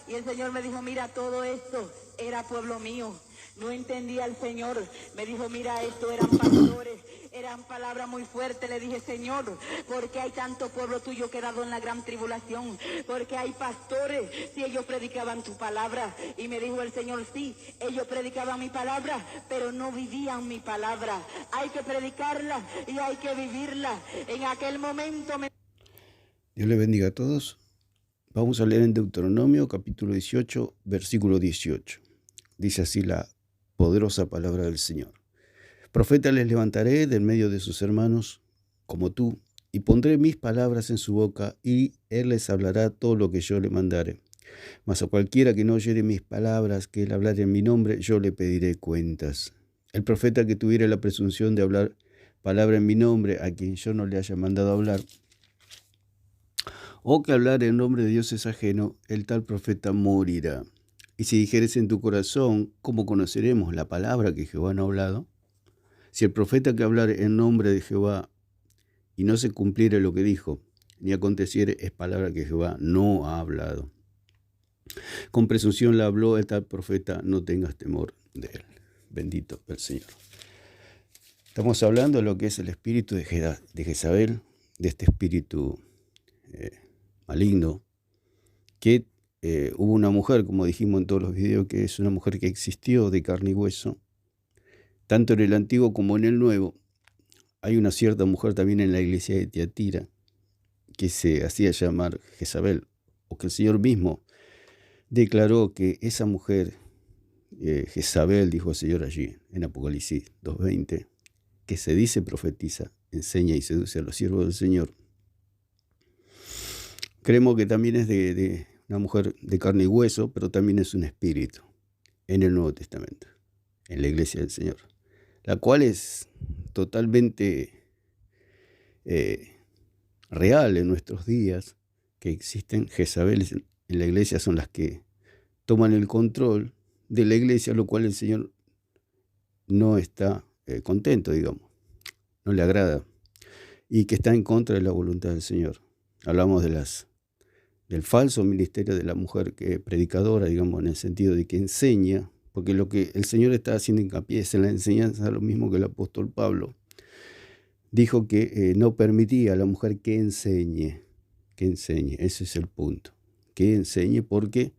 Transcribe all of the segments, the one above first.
Y el Señor me dijo, mira, todo esto era pueblo mío. No entendía el Señor. Me dijo, mira, esto eran pastores, eran palabras muy fuertes. Le dije, Señor, ¿por qué hay tanto pueblo tuyo quedado en la gran tribulación? Porque hay pastores, si ellos predicaban tu palabra. Y me dijo el Señor, sí, ellos predicaban mi palabra, pero no vivían mi palabra. Hay que predicarla y hay que vivirla. En aquel momento me... Dios les bendiga a todos. Vamos a leer en Deuteronomio capítulo 18, versículo 18. Dice así la poderosa palabra del Señor. Profeta les levantaré del medio de sus hermanos, como tú, y pondré mis palabras en su boca, y él les hablará todo lo que yo le mandare. Mas a cualquiera que no oyere mis palabras, que él hablare en mi nombre, yo le pediré cuentas. El profeta que tuviere la presunción de hablar palabra en mi nombre, a quien yo no le haya mandado hablar, o que hablar en nombre de Dios es ajeno, el tal profeta morirá. Y si dijeres en tu corazón, ¿cómo conoceremos la palabra que Jehová no ha hablado? Si el profeta que hablare en nombre de Jehová y no se cumpliere lo que dijo, ni aconteciere, es palabra que Jehová no ha hablado. Con presunción la habló el tal profeta, no tengas temor de él. Bendito el Señor. Estamos hablando de lo que es el espíritu de Jezabel, de este espíritu maligno, que hubo una mujer, como dijimos en todos los videos, que es una mujer que existió de carne y hueso, tanto en el Antiguo como en el Nuevo. Hay una cierta mujer también en la iglesia de Tiatira que se hacía llamar Jezabel, o que el Señor mismo declaró que esa mujer, Jezabel, dijo el Señor allí en Apocalipsis 2:20, que se dice profetiza, enseña y seduce a los siervos del Señor. Creemos que también es de una mujer de carne y hueso, pero también es un espíritu en el Nuevo Testamento, en la iglesia del Señor, la cual es totalmente real en nuestros días, que existen Jezabeles en la iglesia, son las que toman el control de la iglesia, lo cual el Señor no está contento, digamos, no le agrada, y que está en contra de la voluntad del Señor. Hablamos del falso ministerio de la mujer que predicadora, digamos, en el sentido de que enseña, porque lo que el Señor está haciendo hincapié es en la enseñanza, lo mismo que el apóstol Pablo dijo que no permitía a la mujer que enseñe, ese es el punto, que enseñe, porque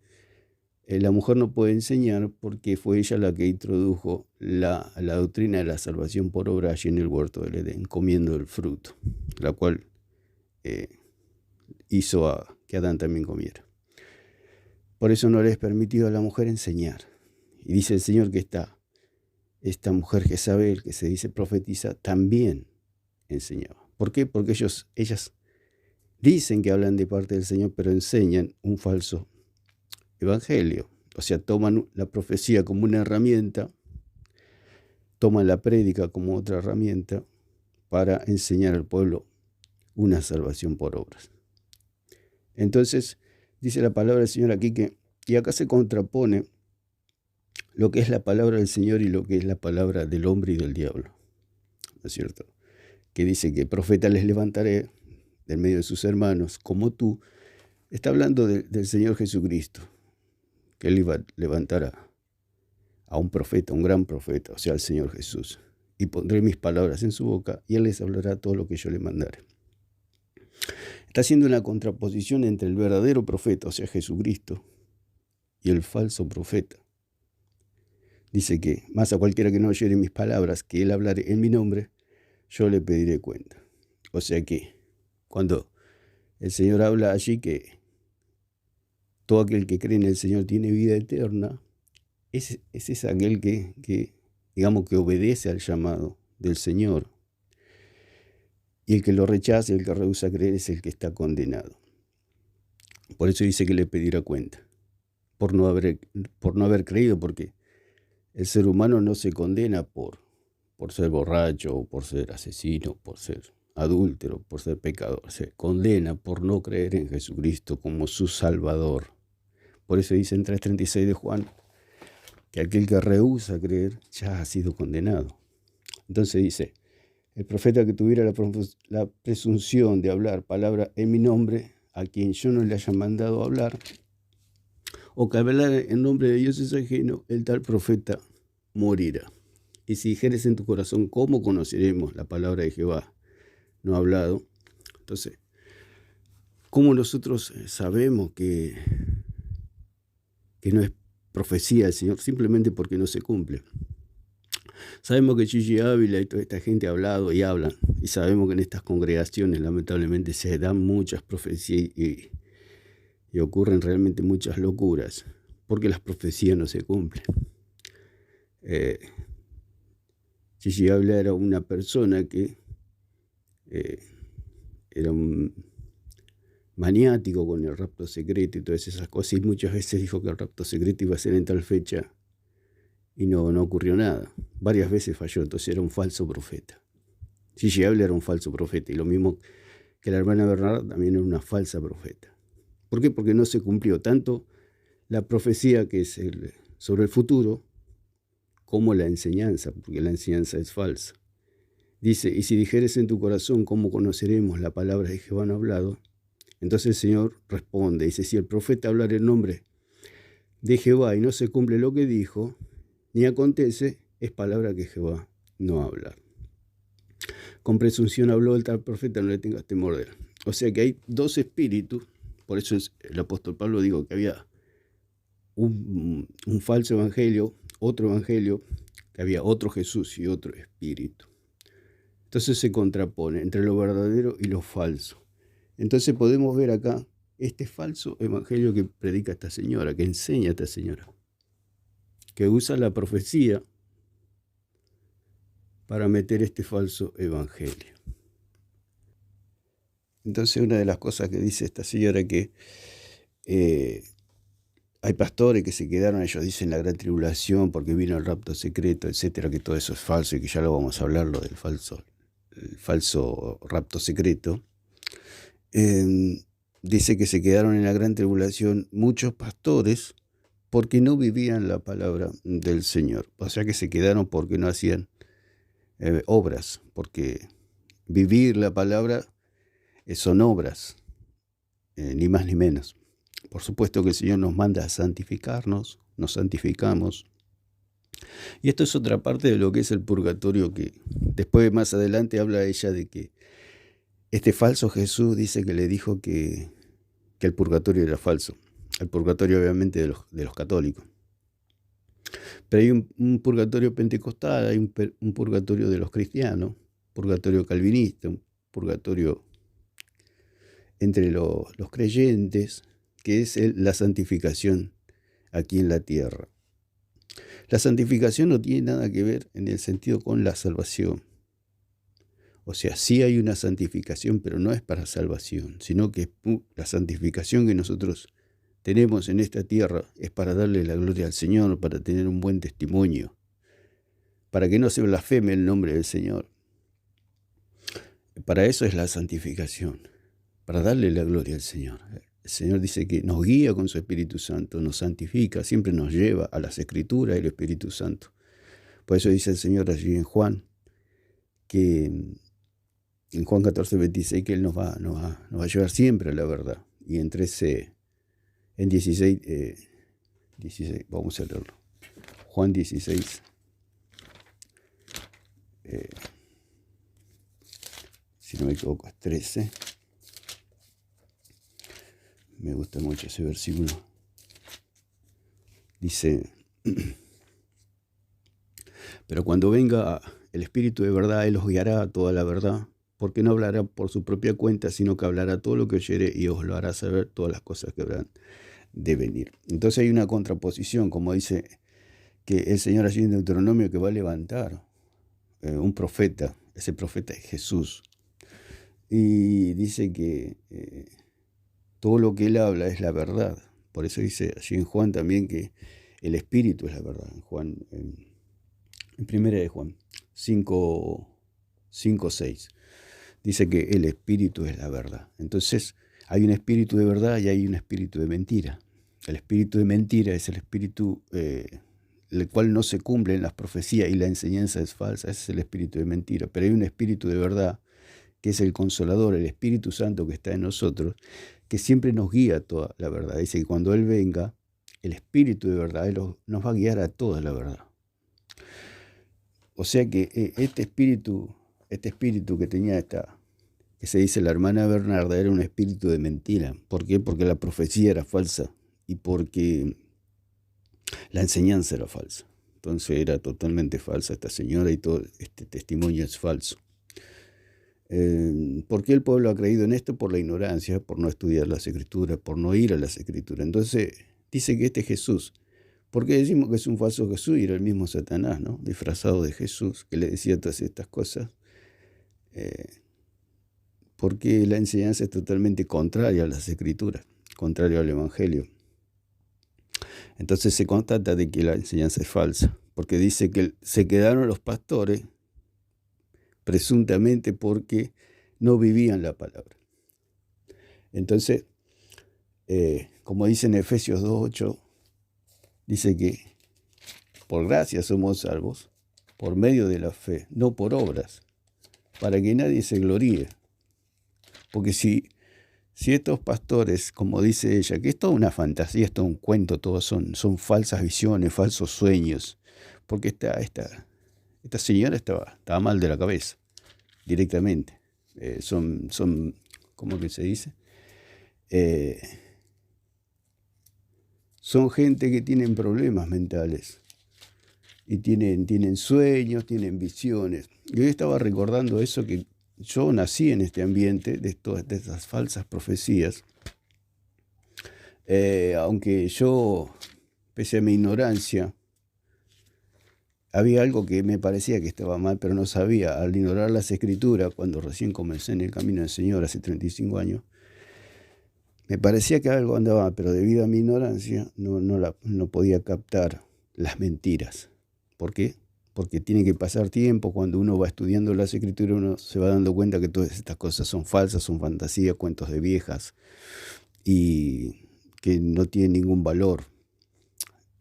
la mujer no puede enseñar porque fue ella la que introdujo la doctrina de la salvación por obra allí en el huerto del Edén, comiendo el fruto, la cual hizo que Adán también comiera. Por eso no le es permitido a la mujer enseñar. Y dice el Señor que esta mujer Jezabel, que se dice profetiza, también enseñaba. ¿Por qué? Porque ellas dicen que hablan de parte del Señor, pero enseñan un falso evangelio. O sea, toman la profecía como una herramienta, toman la prédica como otra herramienta para enseñar al pueblo una salvación por obras. Entonces, dice la palabra del Señor aquí y acá se contrapone lo que es la palabra del Señor y lo que es la palabra del hombre y del diablo, ¿no es cierto? Que dice que profeta les levantaré del medio de sus hermanos, como tú. Está hablando del Señor Jesucristo, que él iba a levantar a un profeta, un gran profeta, o sea, al Señor Jesús. Y pondré mis palabras en su boca, y él les hablará todo lo que yo le mandare. Está haciendo una contraposición entre el verdadero profeta, o sea, Jesucristo, y el falso profeta. Dice que, más a cualquiera que no oyere mis palabras, que él hablare en mi nombre, yo le pediré cuenta. O sea que, cuando el Señor habla allí que todo aquel que cree en el Señor tiene vida eterna, ese es aquel que, digamos, que obedece al llamado del Señor. Y el que lo rechaza, el que rehúsa creer, es el que está condenado. Por eso dice que le pedirá cuenta, por no haber creído, porque el ser humano no se condena por ser borracho, por ser asesino, por ser adúltero, por ser pecador. Se condena por no creer en Jesucristo como su Salvador. Por eso dice en 3:36 de Juan que aquel que rehúsa creer ya ha sido condenado. Entonces dice, el profeta que tuviera la presunción de hablar palabra en mi nombre, a quien yo no le haya mandado hablar, o que hablara en nombre de dioses ajenos, el tal profeta morirá. Y si dijeres en tu corazón, ¿cómo conoceremos la palabra de Jehová? No ha hablado. Entonces, ¿cómo nosotros sabemos que no es profecía del Señor? Simplemente porque no se cumple. Sabemos que Gigi Ávila y toda esta gente ha hablado y hablan, y sabemos que en estas congregaciones lamentablemente se dan muchas profecías y ocurren realmente muchas locuras, porque las profecías no se cumplen. Gigi Ávila era una persona que era un maniático con el rapto secreto y todas esas cosas, y muchas veces dijo que el rapto secreto iba a ser en tal fecha y no ocurrió nada. Varias veces falló, entonces era un falso profeta. Gigi Ávila era un falso profeta, y lo mismo que la hermana Bernarda también era una falsa profeta. ¿Por qué? Porque no se cumplió tanto la profecía que es sobre el futuro como la enseñanza, porque la enseñanza es falsa. Dice, y si dijeres en tu corazón, ¿cómo conoceremos la palabra de Jehová no hablado? Entonces el Señor responde, dice, si el profeta hablara en nombre de Jehová y no se cumple lo que dijo, ni acontece, es palabra que Jehová no habla. Con presunción habló el tal profeta, no le tengas temor de él. O sea que hay dos espíritus, por eso el apóstol Pablo dijo que había un falso evangelio, otro evangelio, que había otro Jesús y otro espíritu. Entonces se contrapone entre lo verdadero y lo falso. Entonces podemos ver acá este falso evangelio que predica esta señora, que enseña esta señora, que usa la profecía para meter este falso evangelio. Entonces una de las cosas que dice esta señora es que hay pastores que se quedaron, ellos dicen, la gran tribulación porque vino el rapto secreto, etcétera, que todo eso es falso y que ya lo vamos a hablar, lo del falso rapto secreto. Dice que se quedaron en la gran tribulación muchos pastores porque no vivían la palabra del Señor. O sea que se quedaron porque no hacían obras, porque vivir la palabra son obras, ni más ni menos. Por supuesto que el Señor nos manda a santificarnos, nos santificamos. Y esto es otra parte de lo que es el purgatorio, que después más adelante habla ella de que este falso Jesús dice que le dijo que el purgatorio era falso. El purgatorio obviamente de los católicos. Pero hay un purgatorio pentecostal, hay un purgatorio de los cristianos, purgatorio calvinista, un purgatorio entre los creyentes, que es la santificación aquí en la tierra. La santificación no tiene nada que ver en el sentido con la salvación. O sea, sí hay una santificación, pero no es para salvación, sino que la santificación que nosotros tenemos en esta tierra es para darle la gloria al Señor, para tener un buen testimonio, para que no se blasfeme el nombre del Señor. Para eso es la santificación, para darle la gloria al Señor. El Señor dice que nos guía con su Espíritu Santo, nos santifica, siempre nos lleva a las Escrituras y el Espíritu Santo. Por eso dice el Señor allí en Juan, que en Juan 14:26, que Él nos va a llevar siempre a la verdad. Y en 16, vamos a leerlo. Juan 16. Si no me equivoco, es 13. Me gusta mucho ese versículo. Dice, pero cuando venga el Espíritu de verdad, Él os guiará a toda la verdad, porque no hablará por su propia cuenta, sino que hablará todo lo que oyere y os lo hará saber todas las cosas que habrán de venir. Entonces hay una contraposición, como dice que el Señor allí en Deuteronomio, que va a levantar un profeta, ese profeta es Jesús, y dice que todo lo que Él habla es la verdad. Por eso dice allí en Juan también que el Espíritu es la verdad. En primera de Juan 5:6 dice que el Espíritu es la verdad. Entonces hay un espíritu de verdad y hay un espíritu de mentira. El espíritu de mentira es el espíritu el cual no se cumplen las profecías y la enseñanza es falsa. Ese es el espíritu de mentira. Pero hay un espíritu de verdad que es el Consolador, el Espíritu Santo que está en nosotros, que siempre nos guía toda la verdad. Dice que cuando Él venga, el Espíritu de verdad, Él nos va a guiar a toda la verdad. O sea que este espíritu que tenía que se dice la hermana Bernarda, era un espíritu de mentira. ¿Por qué? Porque la profecía era falsa y porque la enseñanza era falsa. Entonces era totalmente falsa esta señora y todo este testimonio es falso. ¿Por qué el pueblo ha creído en esto? Por la ignorancia, por no estudiar las Escrituras, por no ir a las Escrituras. Entonces dice que este Jesús, ¿por qué decimos que es un falso Jesús? Y era el mismo Satanás, ¿no? Disfrazado de Jesús, que le decía todas estas cosas. Porque la enseñanza es totalmente contraria a las Escrituras, contraria al Evangelio. Entonces se constata de que la enseñanza es falsa, porque dice que se quedaron los pastores presuntamente porque no vivían la palabra. Entonces, como dice en Efesios 2:8, dice que por gracia somos salvos, por medio de la fe, no por obras, para que nadie se gloríe. Porque si estos pastores, como dice ella, que es toda una fantasía, es todo un cuento, todos son falsas visiones, falsos sueños, porque esta señora estaba mal de la cabeza, directamente. Son ¿cómo que se dice? Son gente que tienen problemas mentales y tienen sueños, tienen visiones. Yo estaba recordando eso, que yo nací en este ambiente de estas falsas profecías, aunque yo, pese a mi ignorancia, había algo que me parecía que estaba mal, pero no sabía. Al ignorar las Escrituras, cuando recién comencé en el camino del Señor hace 35 años, me parecía que algo andaba mal, pero debido a mi ignorancia no podía captar las mentiras. ¿Por qué? Porque tiene que pasar tiempo. Cuando uno va estudiando las Escrituras, uno se va dando cuenta que todas estas cosas son falsas, son fantasías, cuentos de viejas y que no tienen ningún valor.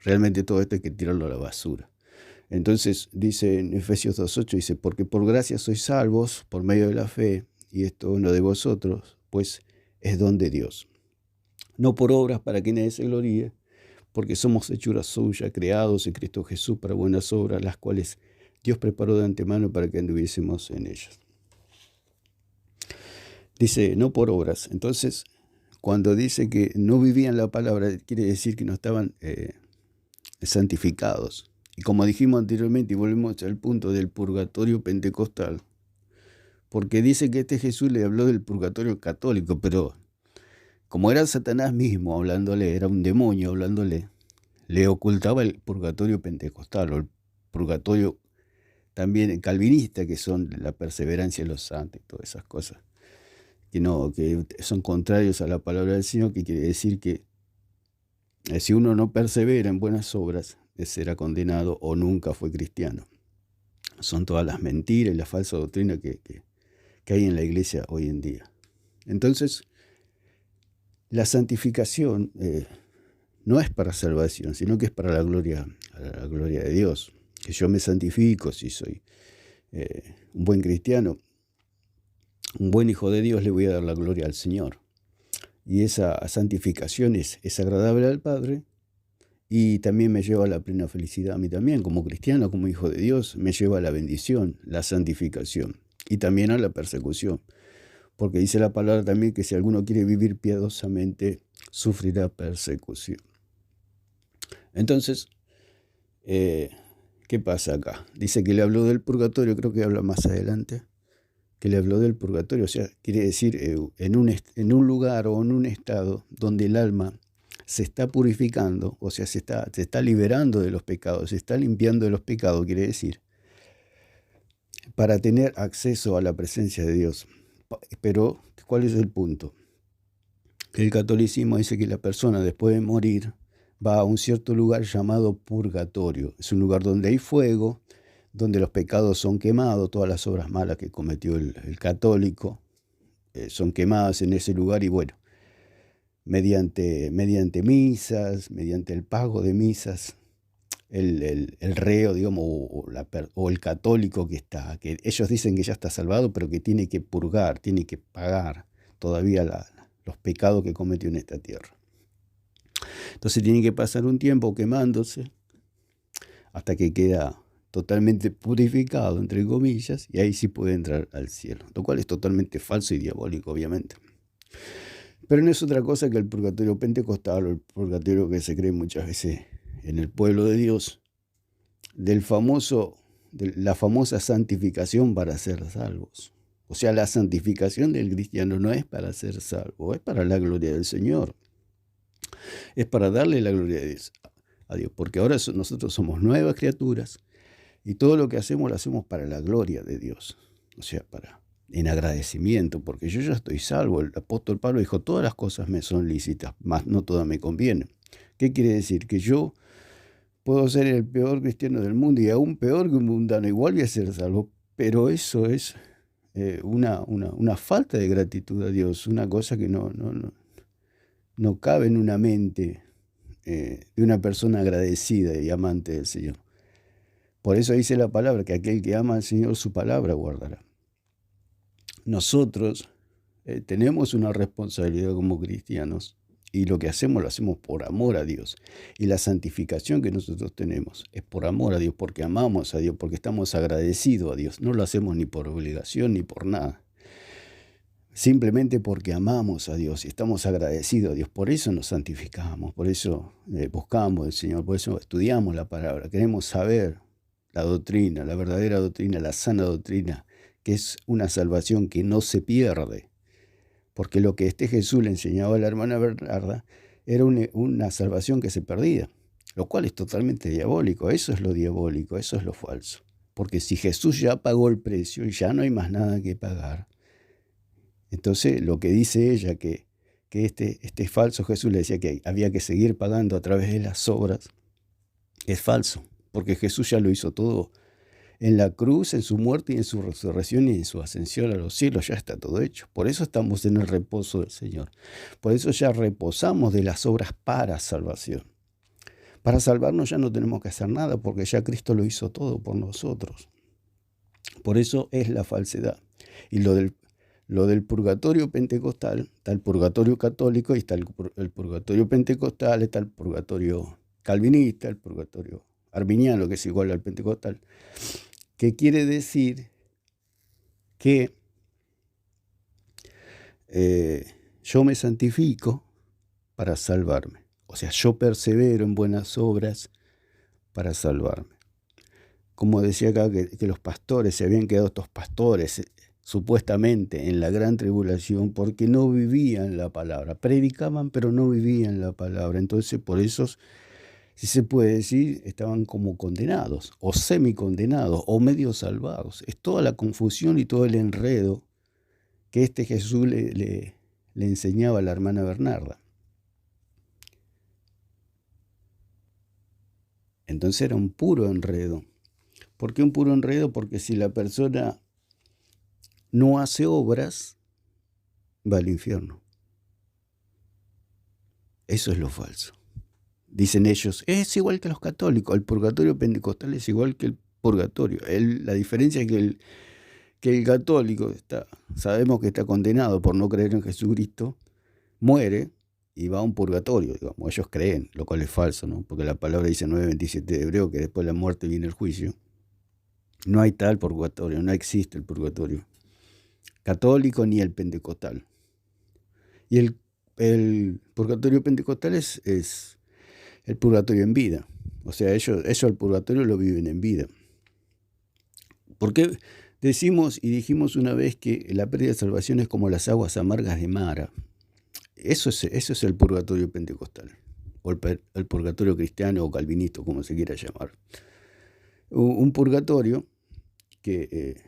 Realmente todo esto hay que tirarlo a la basura. Entonces dice en Efesios 2:8, dice, porque por gracia sois salvos por medio de la fe, y esto no de vosotros, pues es don de Dios. No por obras para que nadie se gloríe, porque somos hechura suya, creados en Cristo Jesús para buenas obras, las cuales Dios preparó de antemano para que anduviésemos en ellas. Dice, no por obras. Entonces, cuando dice que no vivían la palabra, quiere decir que no estaban santificados. Y como dijimos anteriormente, y volvemos al punto del purgatorio pentecostal, porque dice que este Jesús le habló del purgatorio católico, pero como era Satanás mismo hablándole, era un demonio hablándole, le ocultaba el purgatorio pentecostal o el purgatorio también calvinista, que son la perseverancia de los santos y todas esas cosas, que son contrarios a la palabra del Señor, que quiere decir que si uno no persevera en buenas obras, será condenado o nunca fue cristiano. Son todas las mentiras y la falsa doctrina que hay en la iglesia hoy en día. Entonces, la santificación no es para salvación, sino que es para la gloria de Dios. Que yo me santifico si soy un buen cristiano, un buen hijo de Dios, le voy a dar la gloria al Señor. Y esa santificación es agradable al Padre y también me lleva a la plena felicidad a mí también, como cristiano, como hijo de Dios, me lleva a la bendición, la santificación y también a la persecución. Porque dice la palabra también que si alguno quiere vivir piadosamente, sufrirá persecución. Entonces, ¿qué pasa acá? Dice que le habló del purgatorio, creo que habla más adelante, que le habló del purgatorio, o sea, quiere decir en un lugar o en un estado donde el alma se está purificando, o sea, se está liberando de los pecados, se está limpiando de los pecados, quiere decir, para tener acceso a la presencia de Dios. Pero, ¿cuál es el punto? Que el catolicismo dice que la persona después de morir va a un cierto lugar llamado purgatorio. Es un lugar donde hay fuego, donde los pecados son quemados, todas las obras malas que cometió el católico son quemadas en ese lugar y bueno, mediante misas, mediante el pago de misas, el reo, digamos, o el católico que ellos dicen que ya está salvado, pero que tiene que purgar, tiene que pagar todavía los pecados que cometió en esta tierra. Entonces tiene que pasar un tiempo quemándose hasta que queda totalmente purificado, entre comillas, y ahí sí puede entrar al cielo, lo cual es totalmente falso y diabólico, obviamente. Pero no es otra cosa que el purgatorio pentecostal o el purgatorio que se cree muchas veces en el pueblo de Dios, de la famosa santificación para ser salvos. O sea, la santificación del cristiano no es para ser salvo, es para la gloria del Señor. Es para darle la gloria a Dios, porque ahora nosotros somos nuevas criaturas y todo lo que hacemos lo hacemos para la gloria de Dios. O sea, en agradecimiento, porque yo ya estoy salvo. El apóstol Pablo dijo, todas las cosas me son lícitas, mas no todas me convienen. ¿Qué quiere decir? Que yo puedo ser el peor cristiano del mundo y aún peor que un mundano, igual voy a ser salvo, pero eso es una falta de gratitud a Dios, una cosa que no cabe en una mente de una persona agradecida y amante del Señor. Por eso dice la palabra, que aquel que ama al Señor su palabra guardará. Nosotros tenemos una responsabilidad como cristianos y lo que hacemos lo hacemos por amor a Dios. Y la santificación que nosotros tenemos es por amor a Dios, porque amamos a Dios, porque estamos agradecidos a Dios. No lo hacemos ni por obligación ni por nada. Simplemente porque amamos a Dios y estamos agradecidos a Dios. Por eso nos santificamos, por eso buscamos al Señor, por eso estudiamos la palabra. Queremos saber la doctrina, la verdadera doctrina, la sana doctrina, que es una salvación que no se pierde. Porque lo que Jesús le enseñaba a la hermana Bernarda era una salvación que se perdía, lo cual es totalmente diabólico. Eso es lo diabólico, eso es lo falso. Porque si Jesús ya pagó el precio y ya no hay más nada que pagar, entonces lo que dice ella, que este falso Jesús le decía que había que seguir pagando a través de las obras, es falso. Porque Jesús ya lo hizo todo en la cruz, en su muerte y en su resurrección y en su ascensión a los cielos. Ya está todo hecho. Por eso estamos en el reposo del Señor. Por eso ya reposamos de las obras para salvación. Para salvarnos ya no tenemos que hacer nada, porque ya Cristo lo hizo todo por nosotros. Por eso es la falsedad. Y lo del purgatorio pentecostal, está el purgatorio católico y está el purgatorio pentecostal, está el purgatorio calvinista, el purgatorio arminiano, que es igual al pentecostal, que quiere decir que yo me santifico para salvarme. O sea, yo persevero en buenas obras para salvarme. Como decía acá que los pastores, se habían quedado estos pastores supuestamente en la gran tribulación porque no vivían la palabra. Predicaban, pero no vivían la palabra. Entonces, por eso, si se puede decir, estaban como condenados, o semicondenados, o medio salvados. Es toda la confusión y todo el enredo que Jesús le enseñaba a la hermana Bernarda. Entonces era un puro enredo. ¿Por qué un puro enredo? Porque si la persona no hace obras, va al infierno. Eso es lo falso. Dicen ellos, es igual que los católicos, el purgatorio pentecostal es igual que el purgatorio. La diferencia es que el católico sabemos que está condenado por no creer en Jesucristo, muere y va a un purgatorio, digamos, ellos creen, lo cual es falso, ¿no? Porque la palabra dice 9:27 de Hebreo, que después de la muerte viene el juicio. No hay tal purgatorio, no existe el purgatorio católico ni el pentecostal. Y el purgatorio pentecostal es el purgatorio en vida. O sea, ellos el purgatorio lo viven en vida. Porque decimos y dijimos una vez que la pérdida de salvación es como las aguas amargas de Mara. Eso es el purgatorio pentecostal, o el purgatorio cristiano o calvinista, como se quiera llamar. Un purgatorio que,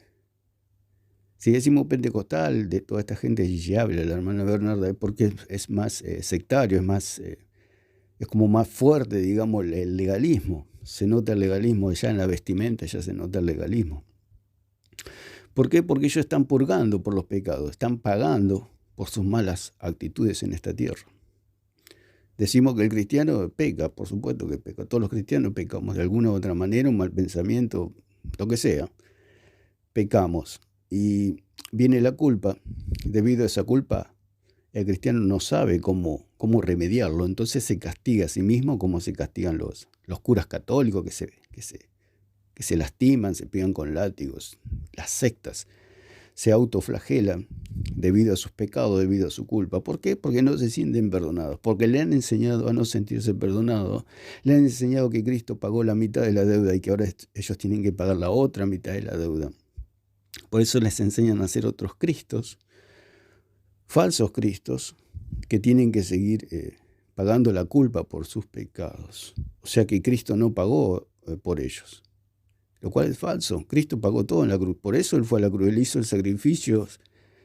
si decimos pentecostal, de toda esta gente allí habla, la hermana Bernarda, porque es más sectario, es como más fuerte, digamos, el legalismo. Se nota el legalismo ya en la vestimenta, ya se nota el legalismo. ¿Por qué? Porque ellos están purgando por los pecados, están pagando por sus malas actitudes en esta tierra. Decimos que el cristiano peca, por supuesto que peca. Todos los cristianos pecamos de alguna u otra manera, un mal pensamiento, lo que sea. Pecamos y viene la culpa. Debido a esa culpa, el cristiano no sabe cómo remediarlo, entonces se castiga a sí mismo como se castigan los curas católicos que se lastiman, se pegan con látigos, las sectas se autoflagelan debido a sus pecados, debido a su culpa. ¿Por qué? Porque no se sienten perdonados, porque le han enseñado a no sentirse perdonados, le han enseñado que Cristo pagó la mitad de la deuda y que ahora ellos tienen que pagar la otra mitad de la deuda. Por eso les enseñan a hacer otros Cristos, falsos Cristos, que tienen que seguir pagando la culpa por sus pecados. O sea que Cristo no pagó por ellos, lo cual es falso. Cristo pagó todo en la cruz, por eso Él fue a la cruz, Él hizo el sacrificio,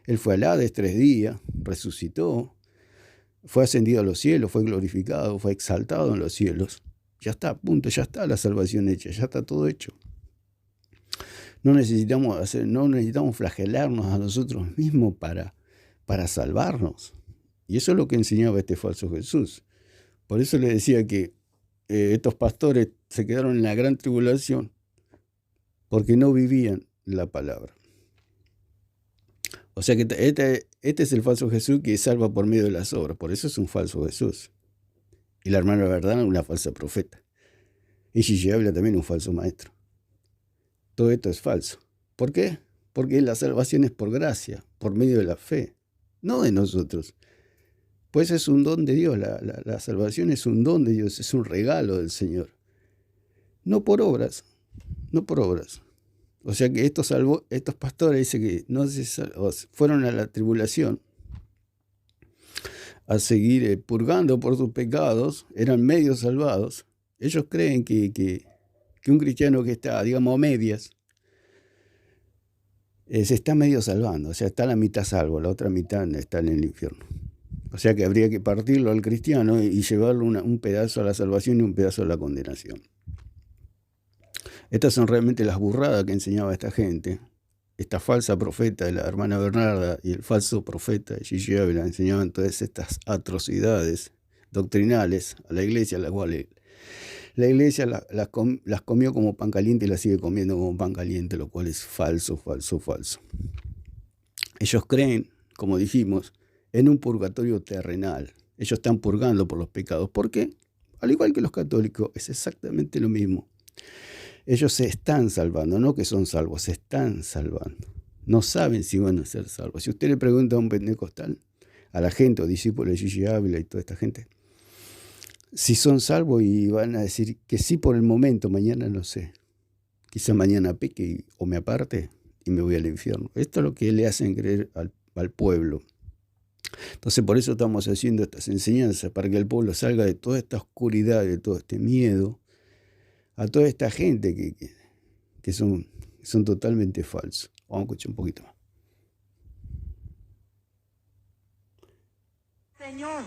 Él fue al Hades 3 días, resucitó, fue ascendido a los cielos, fue glorificado, fue exaltado en los cielos. Ya está, punto, ya está la salvación hecha, ya está todo hecho. No necesitamos flagelarnos a nosotros mismos para salvarnos. Y eso es lo que enseñaba este falso Jesús. Por eso le decía que estos pastores se quedaron en la gran tribulación porque no vivían la palabra. O sea que este es el falso Jesús que salva por medio de las obras. Por eso es un falso Jesús. Y la hermana Verdad, una falsa profeta. Y Gigi Ávila también un falso maestro. Todo esto es falso. ¿Por qué? Porque la salvación es por gracia, por medio de la fe, no de nosotros. Pues es un don de Dios, la salvación es un don de Dios, es un regalo del Señor. No por obras, no por obras. O sea que estos pastores dicen que no fueron a la tribulación a seguir purgando por sus pecados, eran medio salvados. Ellos creen que un cristiano que está, digamos, a medias, se está medio salvando, o sea, está la mitad salvo, la otra mitad está en el infierno. O sea que habría que partirlo al cristiano y llevarlo un pedazo a la salvación y un pedazo a la condenación. Estas son realmente las burradas que enseñaba esta gente. Esta falsa profeta de la hermana Bernarda y el falso profeta de Gigi Ávila enseñaban todas estas atrocidades doctrinales a la iglesia, a la cual la iglesia las comió como pan caliente y las sigue comiendo como pan caliente, lo cual es falso, falso, falso. Ellos creen, como dijimos, en un purgatorio terrenal. Ellos están purgando por los pecados. ¿Por qué? Al igual que los católicos, es exactamente lo mismo. Ellos se están salvando, no que son salvos, se están salvando. No saben si van a ser salvos. Si usted le pregunta a un pentecostal, a la gente o discípulos de Gigi Ávila y toda esta gente, si son salvos, y van a decir que sí por el momento, mañana no sé. Quizá mañana peque o me aparte y me voy al infierno. Esto es lo que le hacen creer al pueblo. Entonces por eso estamos haciendo estas enseñanzas, para que el pueblo salga de toda esta oscuridad, de todo este miedo, a toda esta gente que son totalmente falsos. Vamos a escuchar un poquito más. Señor,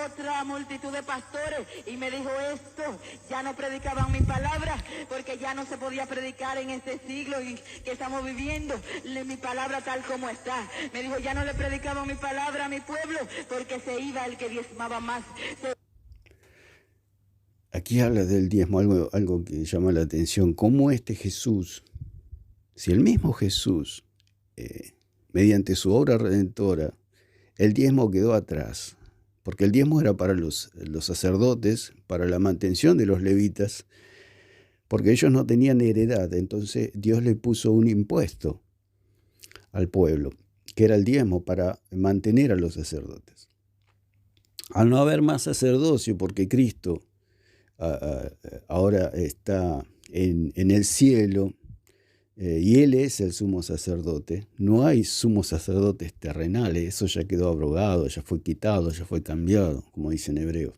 otra multitud de pastores, y me dijo esto, ya no predicaban mi palabra, porque ya no se podía predicar en este siglo que estamos viviendo, mi palabra tal como está. Me dijo, ya no le predicaban mi palabra a mi pueblo, porque se iba el que diezmaba más. Aquí habla del diezmo, algo que llama la atención. ¿Cómo este Jesús, si el mismo Jesús, mediante su obra redentora, el diezmo quedó atrás? Porque el diezmo era para los sacerdotes, para la mantención de los levitas, porque ellos no tenían heredad. Entonces Dios le puso un impuesto al pueblo, que era el diezmo, para mantener a los sacerdotes. Al no haber más sacerdocio, porque Cristo ahora está en el cielo, y Él es el sumo sacerdote. No hay sumos sacerdotes terrenales, eso ya quedó abrogado, ya fue quitado, ya fue cambiado, como dice en Hebreo.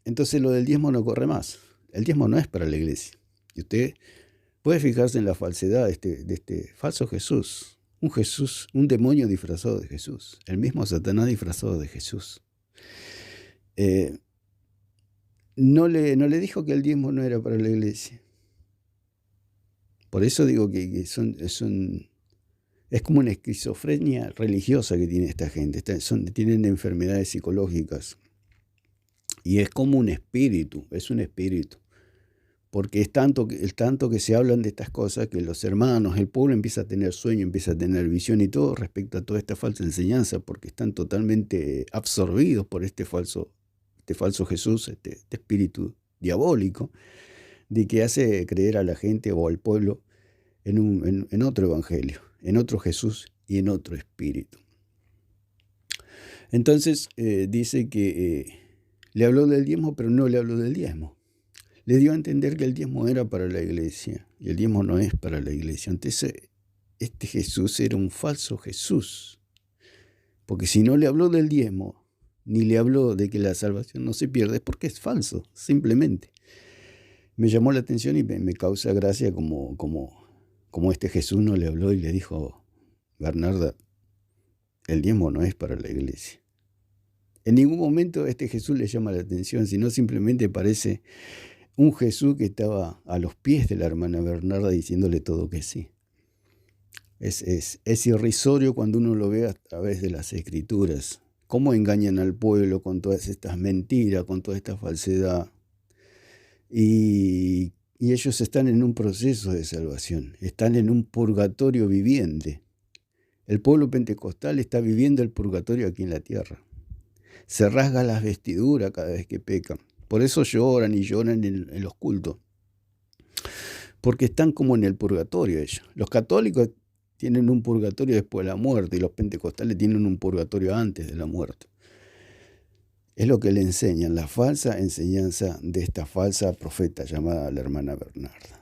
Entonces lo del diezmo no corre más. El diezmo no es para la iglesia. Y usted puede fijarse en la falsedad de este falso Jesús, un demonio disfrazado de Jesús, el mismo Satanás disfrazado de Jesús. No le dijo que el diezmo no era para la iglesia. Por eso digo que es como una esquizofrenia religiosa que tiene esta gente. Tienen enfermedades psicológicas. Y es como un espíritu, es un espíritu. porque es tanto que se hablan de estas cosas que los hermanos, el pueblo empieza a tener sueño, empieza a tener visión y todo respecto a toda esta falsa enseñanza, porque están totalmente absorbidos por este falso Jesús, este espíritu diabólico, de que hace creer a la gente o al pueblo en otro evangelio, en otro Jesús y en otro espíritu. Entonces dice que le habló del diezmo, pero no le habló del diezmo. Le dio a entender que el diezmo era para la iglesia y el diezmo no es para la iglesia. Entonces, este Jesús era un falso Jesús, porque si no le habló del diezmo, ni le habló de que la salvación no se pierde, es porque es falso, simplemente. Me llamó la atención y me causa gracia como este Jesús no le habló y le dijo, Bernarda, el diezmo no es para la iglesia. En ningún momento este Jesús le llama la atención, sino simplemente parece un Jesús que estaba a los pies de la hermana Bernarda diciéndole todo que sí. Es irrisorio cuando uno lo ve a través de las Escrituras. Cómo engañan al pueblo con todas estas mentiras, con toda esta falsedad. Y ellos están en un proceso de salvación, están en un purgatorio viviente. El pueblo pentecostal está viviendo el purgatorio aquí en la tierra. Se rasga las vestiduras cada vez que pecan. Por eso lloran y lloran en los cultos. Porque están como en el purgatorio ellos. Los católicos tienen un purgatorio después de la muerte y los pentecostales tienen un purgatorio antes de la muerte. Es lo que le enseñan, la falsa enseñanza de esta falsa profeta llamada la hermana Bernarda.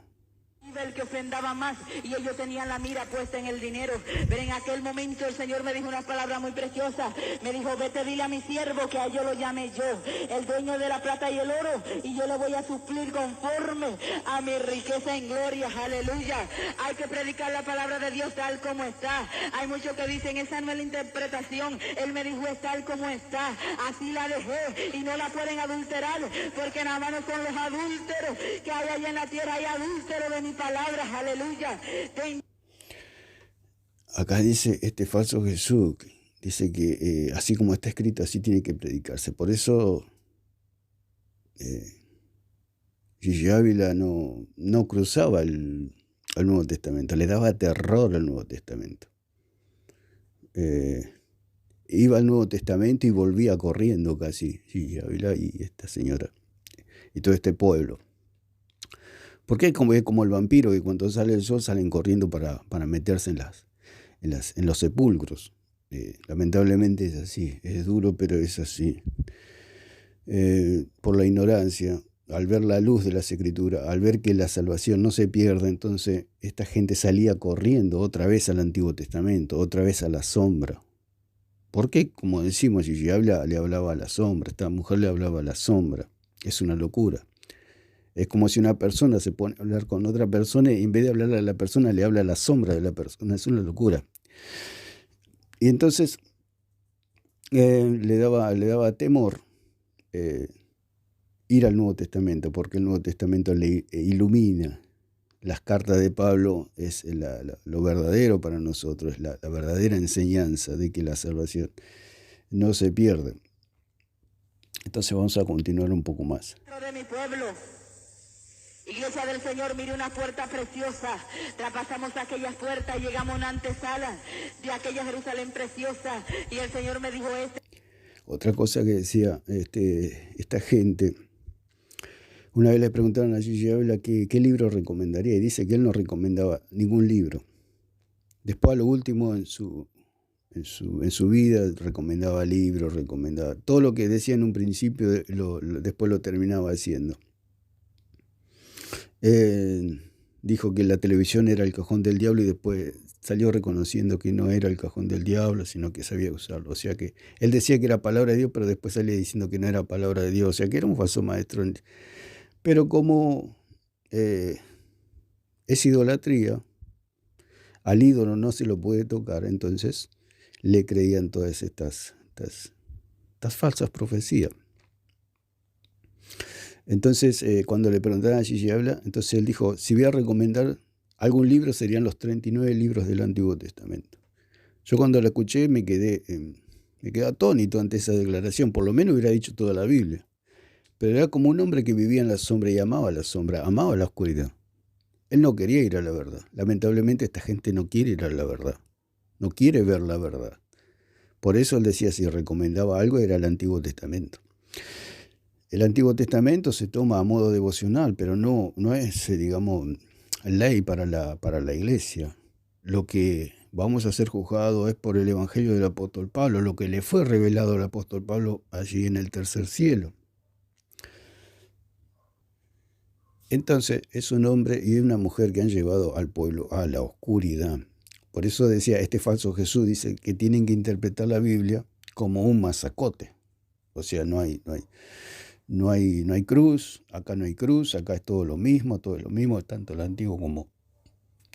El que ofrendaba más y ellos tenían la mira puesta en el dinero. Pero en aquel momento el Señor me dijo una palabra muy preciosa. Me dijo, vete, dile a mi siervo que a ellos lo llame yo, el dueño de la plata y el oro, y yo le voy a suplir conforme a mi riqueza en gloria. Aleluya. Hay que predicar la palabra de Dios tal como está. Hay muchos que dicen, esa no es la interpretación. Él me dijo, es tal como está. Así la dejé y no la pueden adulterar, porque nada más no son los adúlteros que hay allá en la tierra, hay adúlteros de mi palabras, aleluya. Acá dice este falso Jesús, dice que así como está escrito, así tiene que predicarse. Por eso Gigi Ávila no cruzaba el Nuevo Testamento, le daba terror al Nuevo Testamento. Iba al Nuevo Testamento y volvía corriendo casi Gigi Ávila y esta señora y todo este pueblo. Porque es como el vampiro, que cuando sale el sol salen corriendo para meterse en los sepulcros. Lamentablemente es así, es duro, pero es así. Por la ignorancia, al ver la luz de las Escrituras, al ver que la salvación no se pierde, entonces esta gente salía corriendo otra vez al Antiguo Testamento, otra vez a la sombra. Porque, como decimos, Gigi le hablaba a la sombra, esta mujer le hablaba a la sombra. Es una locura. Es como si una persona se pone a hablar con otra persona y en vez de hablarle a la persona le habla a la sombra de la persona. Es una locura. Y entonces le daba temor ir al Nuevo Testamento, porque el Nuevo Testamento le ilumina. Las cartas de Pablo es lo verdadero para nosotros, es la verdadera enseñanza de que la salvación no se pierde. Entonces vamos a continuar un poco más. De mi pueblo. Iglesia del Señor, mire una puerta preciosa. Traspasamos aquellas puertas y llegamos a una antesala de aquella Jerusalén preciosa. Y el Señor me dijo Otra cosa que decía esta gente, una vez le preguntaron a Gigi Ávila qué libro recomendaría, y dice que él no recomendaba ningún libro. Después, a lo último, en su vida, recomendaba libros, recomendaba todo lo que decía en un principio, después lo terminaba haciendo. Dijo que la televisión era el cajón del diablo y después salió reconociendo que no era el cajón del diablo, sino que sabía usarlo. O sea que él decía que era palabra de Dios, pero después salía diciendo que no era palabra de Dios. O sea que era un falso maestro. Pero como es idolatría, al ídolo no se lo puede tocar, entonces le creían todas estas falsas profecías. Entonces, cuando le preguntaron a Gigi Ávila, entonces él dijo, si voy a recomendar algún libro, serían los 39 libros del Antiguo Testamento. Yo cuando la escuché me quedé atónito ante esa declaración, por lo menos hubiera dicho toda la Biblia. Pero era como un hombre que vivía en la sombra y amaba la sombra, amaba la oscuridad. Él no quería ir a la verdad. Lamentablemente esta gente no quiere ir a la verdad. No quiere ver la verdad. Por eso él decía, si recomendaba algo, era el Antiguo Testamento. El Antiguo Testamento se toma a modo devocional, pero no es, digamos, ley para la iglesia. Lo que vamos a ser juzgados es por el Evangelio del apóstol Pablo, lo que le fue revelado al apóstol Pablo allí en el tercer cielo. Entonces es un hombre y una mujer que han llevado al pueblo a la oscuridad. Por eso decía, este falso Jesús dice que tienen que interpretar la Biblia como un masacote. O sea, no hay cruz, acá es todo lo mismo, tanto el antiguo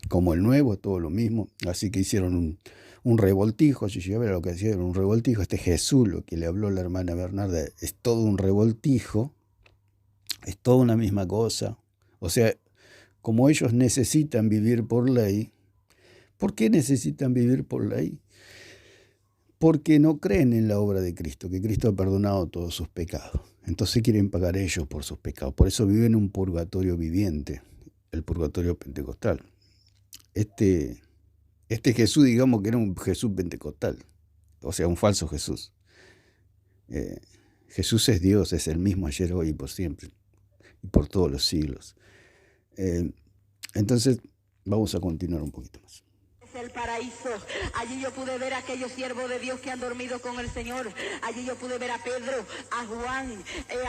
como el nuevo, todo lo mismo. Así que hicieron un revoltijo, si yo lo que hacía era un revoltijo. Este Jesús, lo que le habló la hermana Bernarda, es todo un revoltijo, es toda una misma cosa. O sea, como ellos necesitan vivir por ley, ¿por qué necesitan vivir por ley? Porque no creen en la obra de Cristo, que Cristo ha perdonado todos sus pecados. Entonces quieren pagar ellos por sus pecados. Por eso viven un purgatorio viviente, el purgatorio pentecostal. Este Jesús, digamos que era un Jesús pentecostal, o sea, un falso Jesús. Jesús es Dios, es el mismo ayer, hoy y por siempre, y por todos los siglos. Entonces, vamos a continuar un poquito más. El paraíso, allí yo pude ver a aquellos siervos de Dios que han dormido con el Señor. Allí yo pude ver a Pedro, a Juan,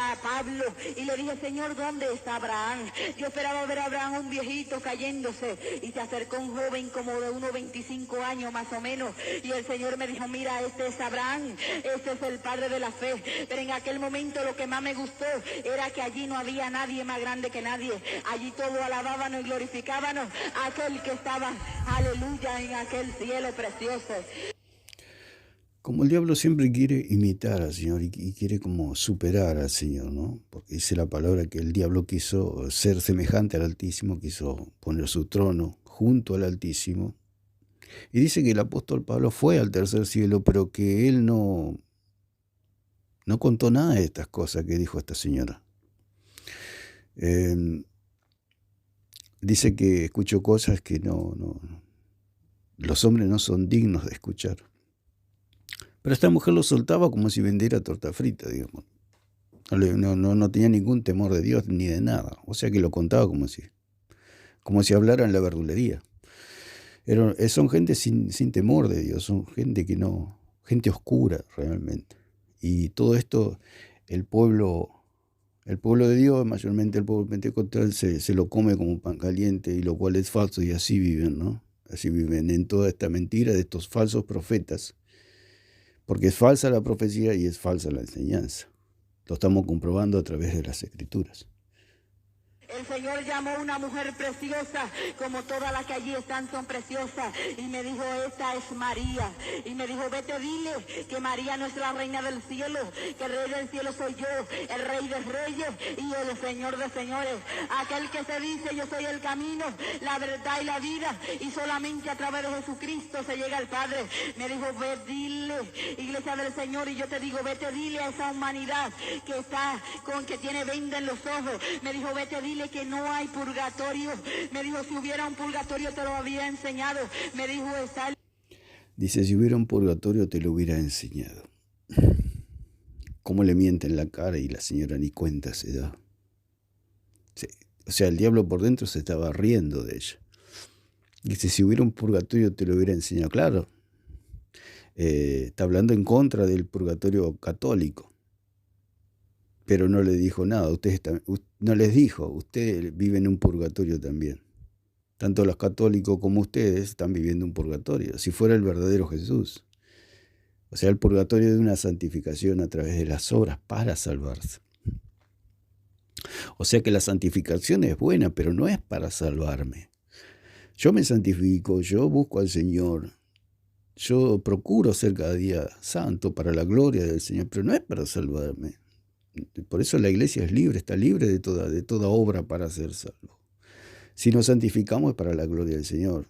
a Pablo, y le dije, Señor, ¿dónde está Abraham? Yo esperaba ver a Abraham, un viejito cayéndose, y se acercó un joven como de unos 25 años más o menos, y el Señor me dijo, mira, este es Abraham, este es el padre de la fe. Pero en aquel momento lo que más me gustó era que allí no había nadie más grande que nadie. Allí todos alabábamos y glorificábamos a aquel que estaba, aleluya, en aquel cielo precioso. Como el diablo siempre quiere imitar al Señor y quiere como superar al Señor, ¿no? Porque dice la palabra que el diablo quiso ser semejante al Altísimo, quiso poner su trono junto al Altísimo. Y dice que el apóstol Pablo fue al tercer cielo, pero que él no contó nada de estas cosas que dijo esta señora. Dice que escuchó cosas que los hombres no son dignos de escuchar. Pero esta mujer lo soltaba como si vendiera torta frita, digamos. No tenía ningún temor de Dios ni de nada. O sea que lo contaba como si hablara en la verdulería. Son gente sin temor de Dios, son gente oscura realmente. Y todo esto, el pueblo de Dios, mayormente el pueblo pentecostal, se lo come como pan caliente, y lo cual es falso, y así viven, ¿no? Así viven en toda esta mentira de estos falsos profetas, porque es falsa la profecía y es falsa la enseñanza. Lo estamos comprobando a través de las Escrituras. El Señor llamó a una mujer preciosa, como todas las que allí están son preciosas, y me dijo, esta es María. Y me dijo, vete, dile que María no es la reina del cielo, que el rey del cielo soy yo, el rey de reyes y el Señor de señores. Aquel que se dice, yo soy el camino, la verdad y la vida, y solamente a través de Jesucristo se llega al Padre. Me dijo, ve, dile, iglesia del Señor, y yo te digo, vete, dile a esa humanidad que tiene venda en los ojos. Me dijo, vete, dile que no hay purgatorio. Me dijo, si hubiera un purgatorio te lo había enseñado. Me dijo, dice, si hubiera un purgatorio te lo hubiera enseñado. ¿Cómo le miente en la cara? Y la señora ni cuenta se da. Sí. O sea, el diablo por dentro se estaba riendo de ella. Dice, si hubiera un purgatorio te lo hubiera enseñado. Claro, está hablando en contra del purgatorio católico. Pero no le dijo nada, no les dijo, ustedes viven en un purgatorio también. Tanto los católicos como ustedes están viviendo un purgatorio, si fuera el verdadero Jesús. O sea, el purgatorio de una santificación a través de las obras para salvarse. O sea que la santificación es buena, pero no es para salvarme. Yo me santifico, yo busco al Señor, yo procuro ser cada día santo para la gloria del Señor, pero no es para salvarme. Por eso la iglesia es libre, está libre de toda obra para ser salvo. Si nos santificamos es para la gloria del Señor.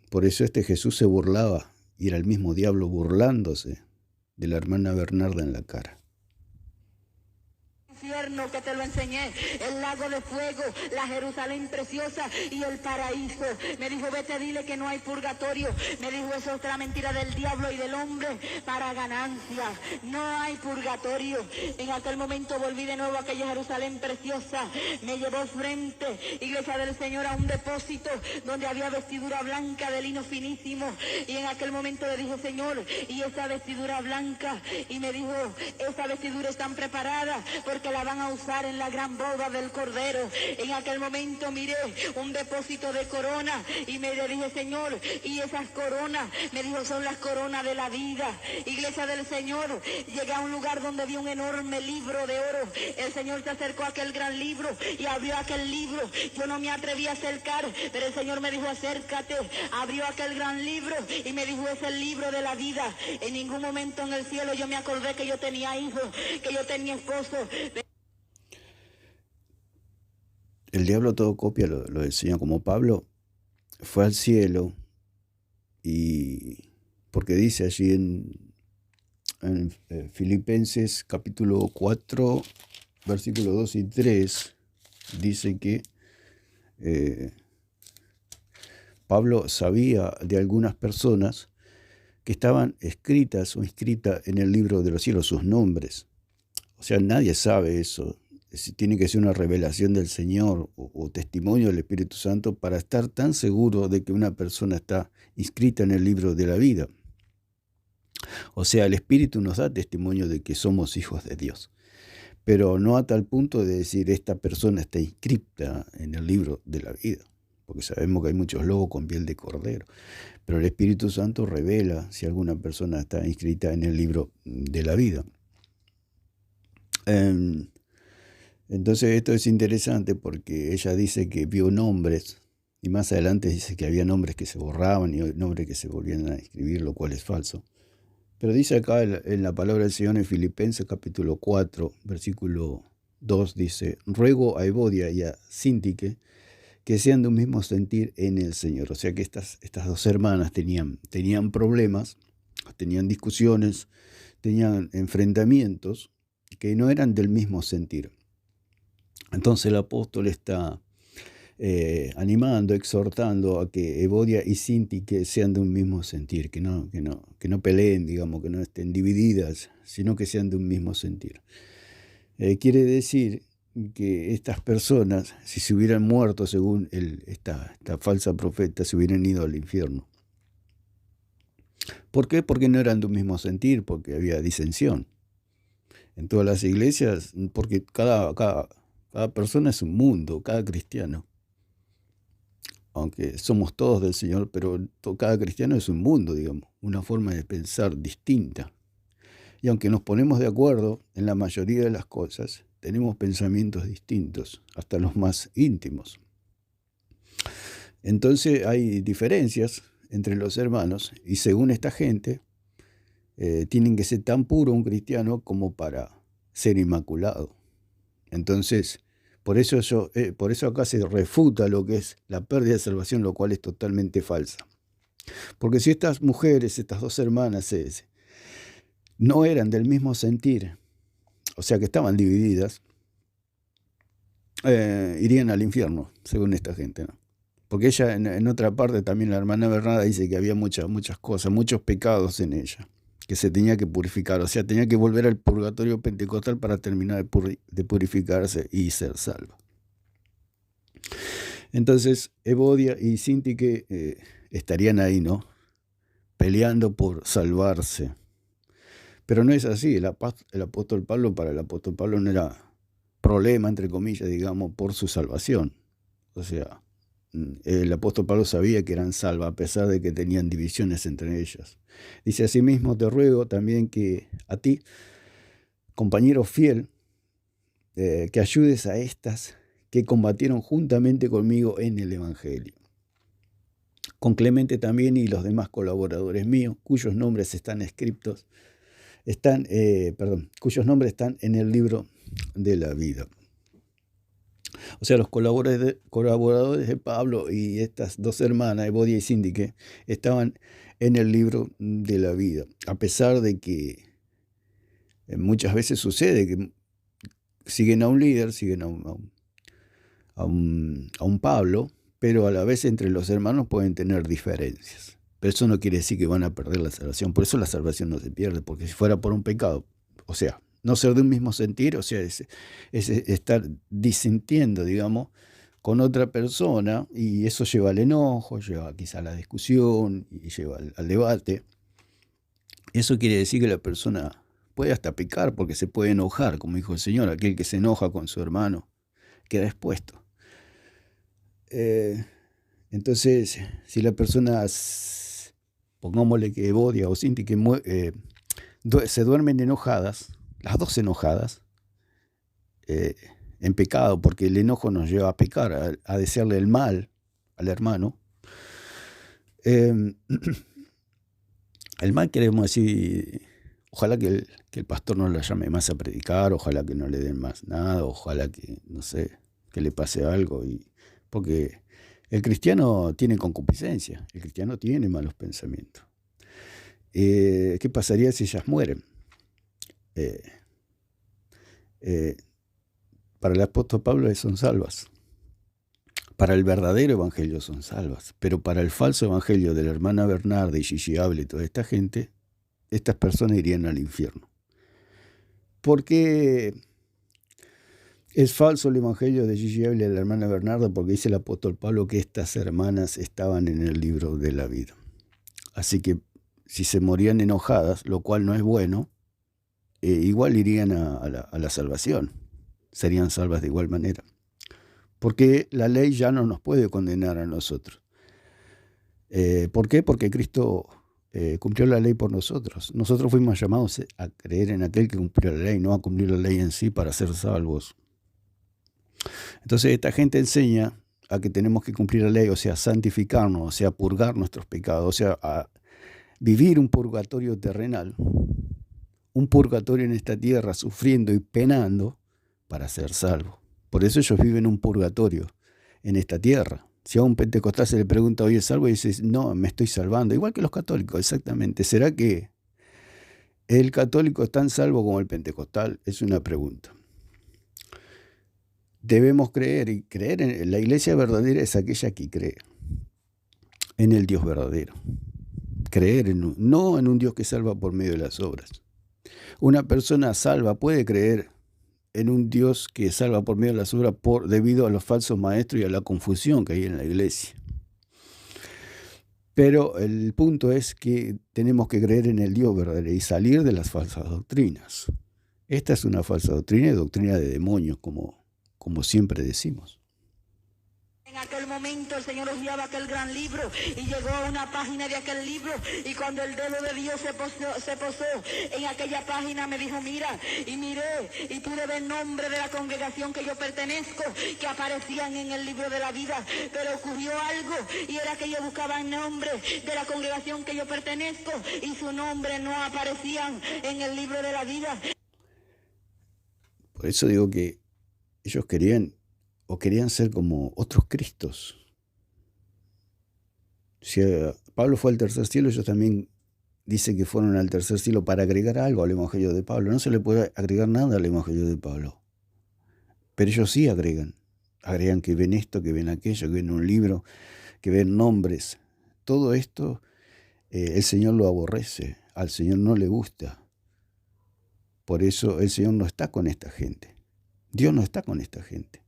Por eso Jesús se burlaba, y era el mismo diablo burlándose de la hermana Bernarda en la cara. infierno que te lo enseñé, el lago de fuego, la Jerusalén preciosa y el paraíso. Me dijo, vete, dile que no hay purgatorio. Me dijo, eso es otra mentira del diablo y del hombre para ganancia. No hay purgatorio. En aquel momento volví de nuevo a aquella Jerusalén preciosa. Me llevó frente, iglesia del Señor, a un depósito donde había vestidura blanca de lino finísimo. Y en aquel momento le dije, Señor, y esa vestidura blanca, y me dijo, esa vestidura están preparada porque la van a usar en la gran boda del Cordero. En aquel momento miré un depósito de corona y me dije, Señor, y esas coronas, me dijo, son las coronas de la vida. Iglesia del Señor, llegué a un lugar donde vi un enorme libro de oro. El Señor se acercó a aquel gran libro y abrió aquel libro. Yo no me atreví a acercar, pero el Señor me dijo, acércate. Abrió aquel gran libro y me dijo, es el libro de la vida. En ningún momento en el cielo yo me acordé que yo tenía hijos, que yo tenía esposo. El diablo todo copia, lo enseña como Pablo fue al cielo, y porque dice allí en Filipenses capítulo 4, versículos 2 y 3, dice que Pablo sabía de algunas personas que estaban escritas o inscritas en el libro de los cielos, sus nombres. O sea, nadie sabe eso. Tiene que ser una revelación del Señor o testimonio del Espíritu Santo para estar tan seguro de que una persona está inscrita en el libro de la vida. O sea, el Espíritu nos da testimonio de que somos hijos de Dios, pero no a tal punto de decir esta persona está inscrita en el libro de la vida, porque sabemos que hay muchos lobos con piel de cordero, pero el Espíritu Santo revela si alguna persona está inscrita en el libro de la vida. Entonces esto es interesante porque ella dice que vio nombres, y más adelante dice que había nombres que se borraban y nombres que se volvían a escribir, lo cual es falso. Pero dice acá en la palabra del Señor en Filipenses capítulo 4, versículo 2, dice, ruego a Evodia y a Síntique que sean de un mismo sentir en el Señor. O sea que estas dos hermanas tenían problemas, tenían discusiones, tenían enfrentamientos que no eran del mismo sentir. Entonces el apóstol está animando, exhortando a que Evodia y Síntique sean de un mismo sentir, que no peleen, digamos, que no estén divididas, sino que sean de un mismo sentir. Quiere decir que estas personas, si se hubieran muerto según esta falsa profeta, se hubieran ido al infierno. ¿Por qué? Porque no eran de un mismo sentir, porque había disensión en todas las iglesias, porque cada persona es un mundo, cada cristiano. Aunque somos todos del Señor, pero cada cristiano es un mundo, digamos, una forma de pensar distinta. Y aunque nos ponemos de acuerdo en la mayoría de las cosas, tenemos pensamientos distintos, hasta los más íntimos. Entonces hay diferencias entre los hermanos, y según esta gente, tienen que ser tan puro un cristiano como para ser inmaculado. Entonces, por eso acá se refuta lo que es la pérdida de salvación, lo cual es totalmente falsa. Porque si estas mujeres, estas dos hermanas, no eran del mismo sentir, o sea que estaban divididas, irían al infierno, según esta gente, ¿no? Porque ella, en otra parte, también la hermana Bernarda dice que había muchas cosas, muchos pecados en ella, que se tenía que purificar, o sea, tenía que volver al purgatorio pentecostal para terminar de purificarse y ser salva. Entonces, Evodia y Síntique estarían ahí, ¿no? Peleando por salvarse. Pero no es así. El apóstol Pablo, para el apóstol Pablo no era problema, entre comillas, digamos, por su salvación. O sea, el apóstol Pablo sabía que eran salvas, a pesar de que tenían divisiones entre ellas. Dice, asimismo te ruego también que a ti, compañero fiel, que ayudes a estas que combatieron juntamente conmigo en el Evangelio. Con Clemente también y los demás colaboradores míos, cuyos nombres están escritos, cuyos nombres están en el libro de la vida. O sea, los colaboradores de Pablo y estas dos hermanas, Evodia y Síntique, estaban en el libro de la vida, a pesar de que muchas veces sucede que siguen a un líder, siguen a un Pablo, pero a la vez entre los hermanos pueden tener diferencias. Pero eso no quiere decir que van a perder la salvación. Por eso la salvación no se pierde, porque si fuera por un pecado, o sea, no ser de un mismo sentir, o sea, es estar disintiendo, digamos, con otra persona, y eso lleva al enojo, lleva quizá a la discusión, y lleva al debate. Eso quiere decir que la persona puede hasta pecar, porque se puede enojar, como dijo el Señor, aquel que se enoja con su hermano queda expuesto. Entonces, si la persona, pongámosle que odia o siente que se duermen enojadas, las dos enojadas, en pecado, porque el enojo nos lleva a pecar, a desearle el mal al hermano. El mal queremos decir, ojalá que el pastor no la llame más a predicar, ojalá que no le den más nada, ojalá que, no sé, que le pase algo, porque el cristiano tiene concupiscencia, el cristiano tiene malos pensamientos. ¿Qué pasaría si ellas mueren? Para el apóstol Pablo son salvas. Para el verdadero evangelio son salvas. Pero para el falso evangelio de la hermana Bernarda y Gigi Able y toda esta gente, estas personas irían al infierno. ¿Por qué es falso el evangelio de Gigi Able y de la hermana Bernarda? Porque dice el apóstol Pablo que estas hermanas estaban en el libro de la vida. Así que si se morían enojadas, lo cual no es bueno, igual irían a la salvación. Serían salvas de igual manera. Porque la ley ya no nos puede condenar a nosotros. ¿Por qué? Porque Cristo cumplió la ley por nosotros. Nosotros fuimos llamados a creer en aquel que cumplió la ley, no a cumplir la ley en sí para ser salvos. Entonces esta gente enseña a que tenemos que cumplir la ley, o sea, santificarnos, o sea, purgar nuestros pecados, o sea, a vivir un purgatorio terrenal, un purgatorio en esta tierra, sufriendo y penando para ser salvo. Por eso ellos viven un purgatorio en esta tierra. Si a un pentecostal se le pregunta, ¿hoy es salvo? Y dice, no, me estoy salvando. Igual que los católicos, exactamente. ¿Será que el católico es tan salvo como el pentecostal? Es una pregunta. Debemos creer, y creer en la iglesia verdadera es aquella que cree en el Dios verdadero. Creer no en un Dios que salva por medio de las obras. Una persona salva puede creer en un Dios que salva por medio de las obras debido a los falsos maestros y a la confusión que hay en la iglesia. Pero el punto es que tenemos que creer en el Dios verdadero y salir de las falsas doctrinas. Esta es una falsa doctrina y doctrina de demonios, como siempre decimos. En aquel momento el Señor os guiaba aquel gran libro y llegó a una página de aquel libro, y cuando el dedo de Dios se posó en aquella página, me dijo, mira, y miré y pude ver nombre de la congregación que yo pertenezco que aparecían en el libro de la vida. Pero ocurrió algo, y era que yo buscaba el nombre de la congregación que yo pertenezco y su nombre no aparecían en el libro de la vida. Por eso digo que ellos querían ser como otros Cristos. Si Pablo fue al tercer cielo, ellos también dicen que fueron al tercer cielo para agregar algo al evangelio de Pablo. No se le puede agregar nada al evangelio de Pablo. Pero ellos sí agregan que ven esto, que ven aquello, que ven un libro, que ven nombres. Todo esto el Señor lo aborrece, al Señor no le gusta. Por eso el Señor no está con esta gente. Dios no está con esta gente.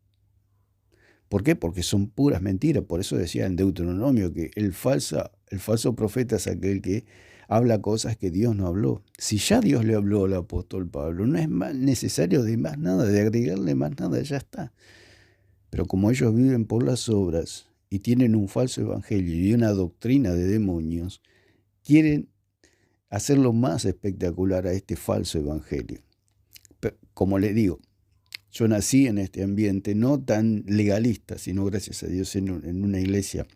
¿Por qué? Porque son puras mentiras. Por eso decía en Deuteronomio que el falso profeta es aquel que habla cosas que Dios no habló. Si ya Dios le habló al apóstol Pablo, no es más necesario de más nada, de agregarle más nada, ya está. Pero como ellos viven por las obras y tienen un falso evangelio y una doctrina de demonios, quieren hacerlo más espectacular a este falso evangelio. Pero, como les digo, yo nací en este ambiente no tan legalista, sino gracias a Dios en una iglesia,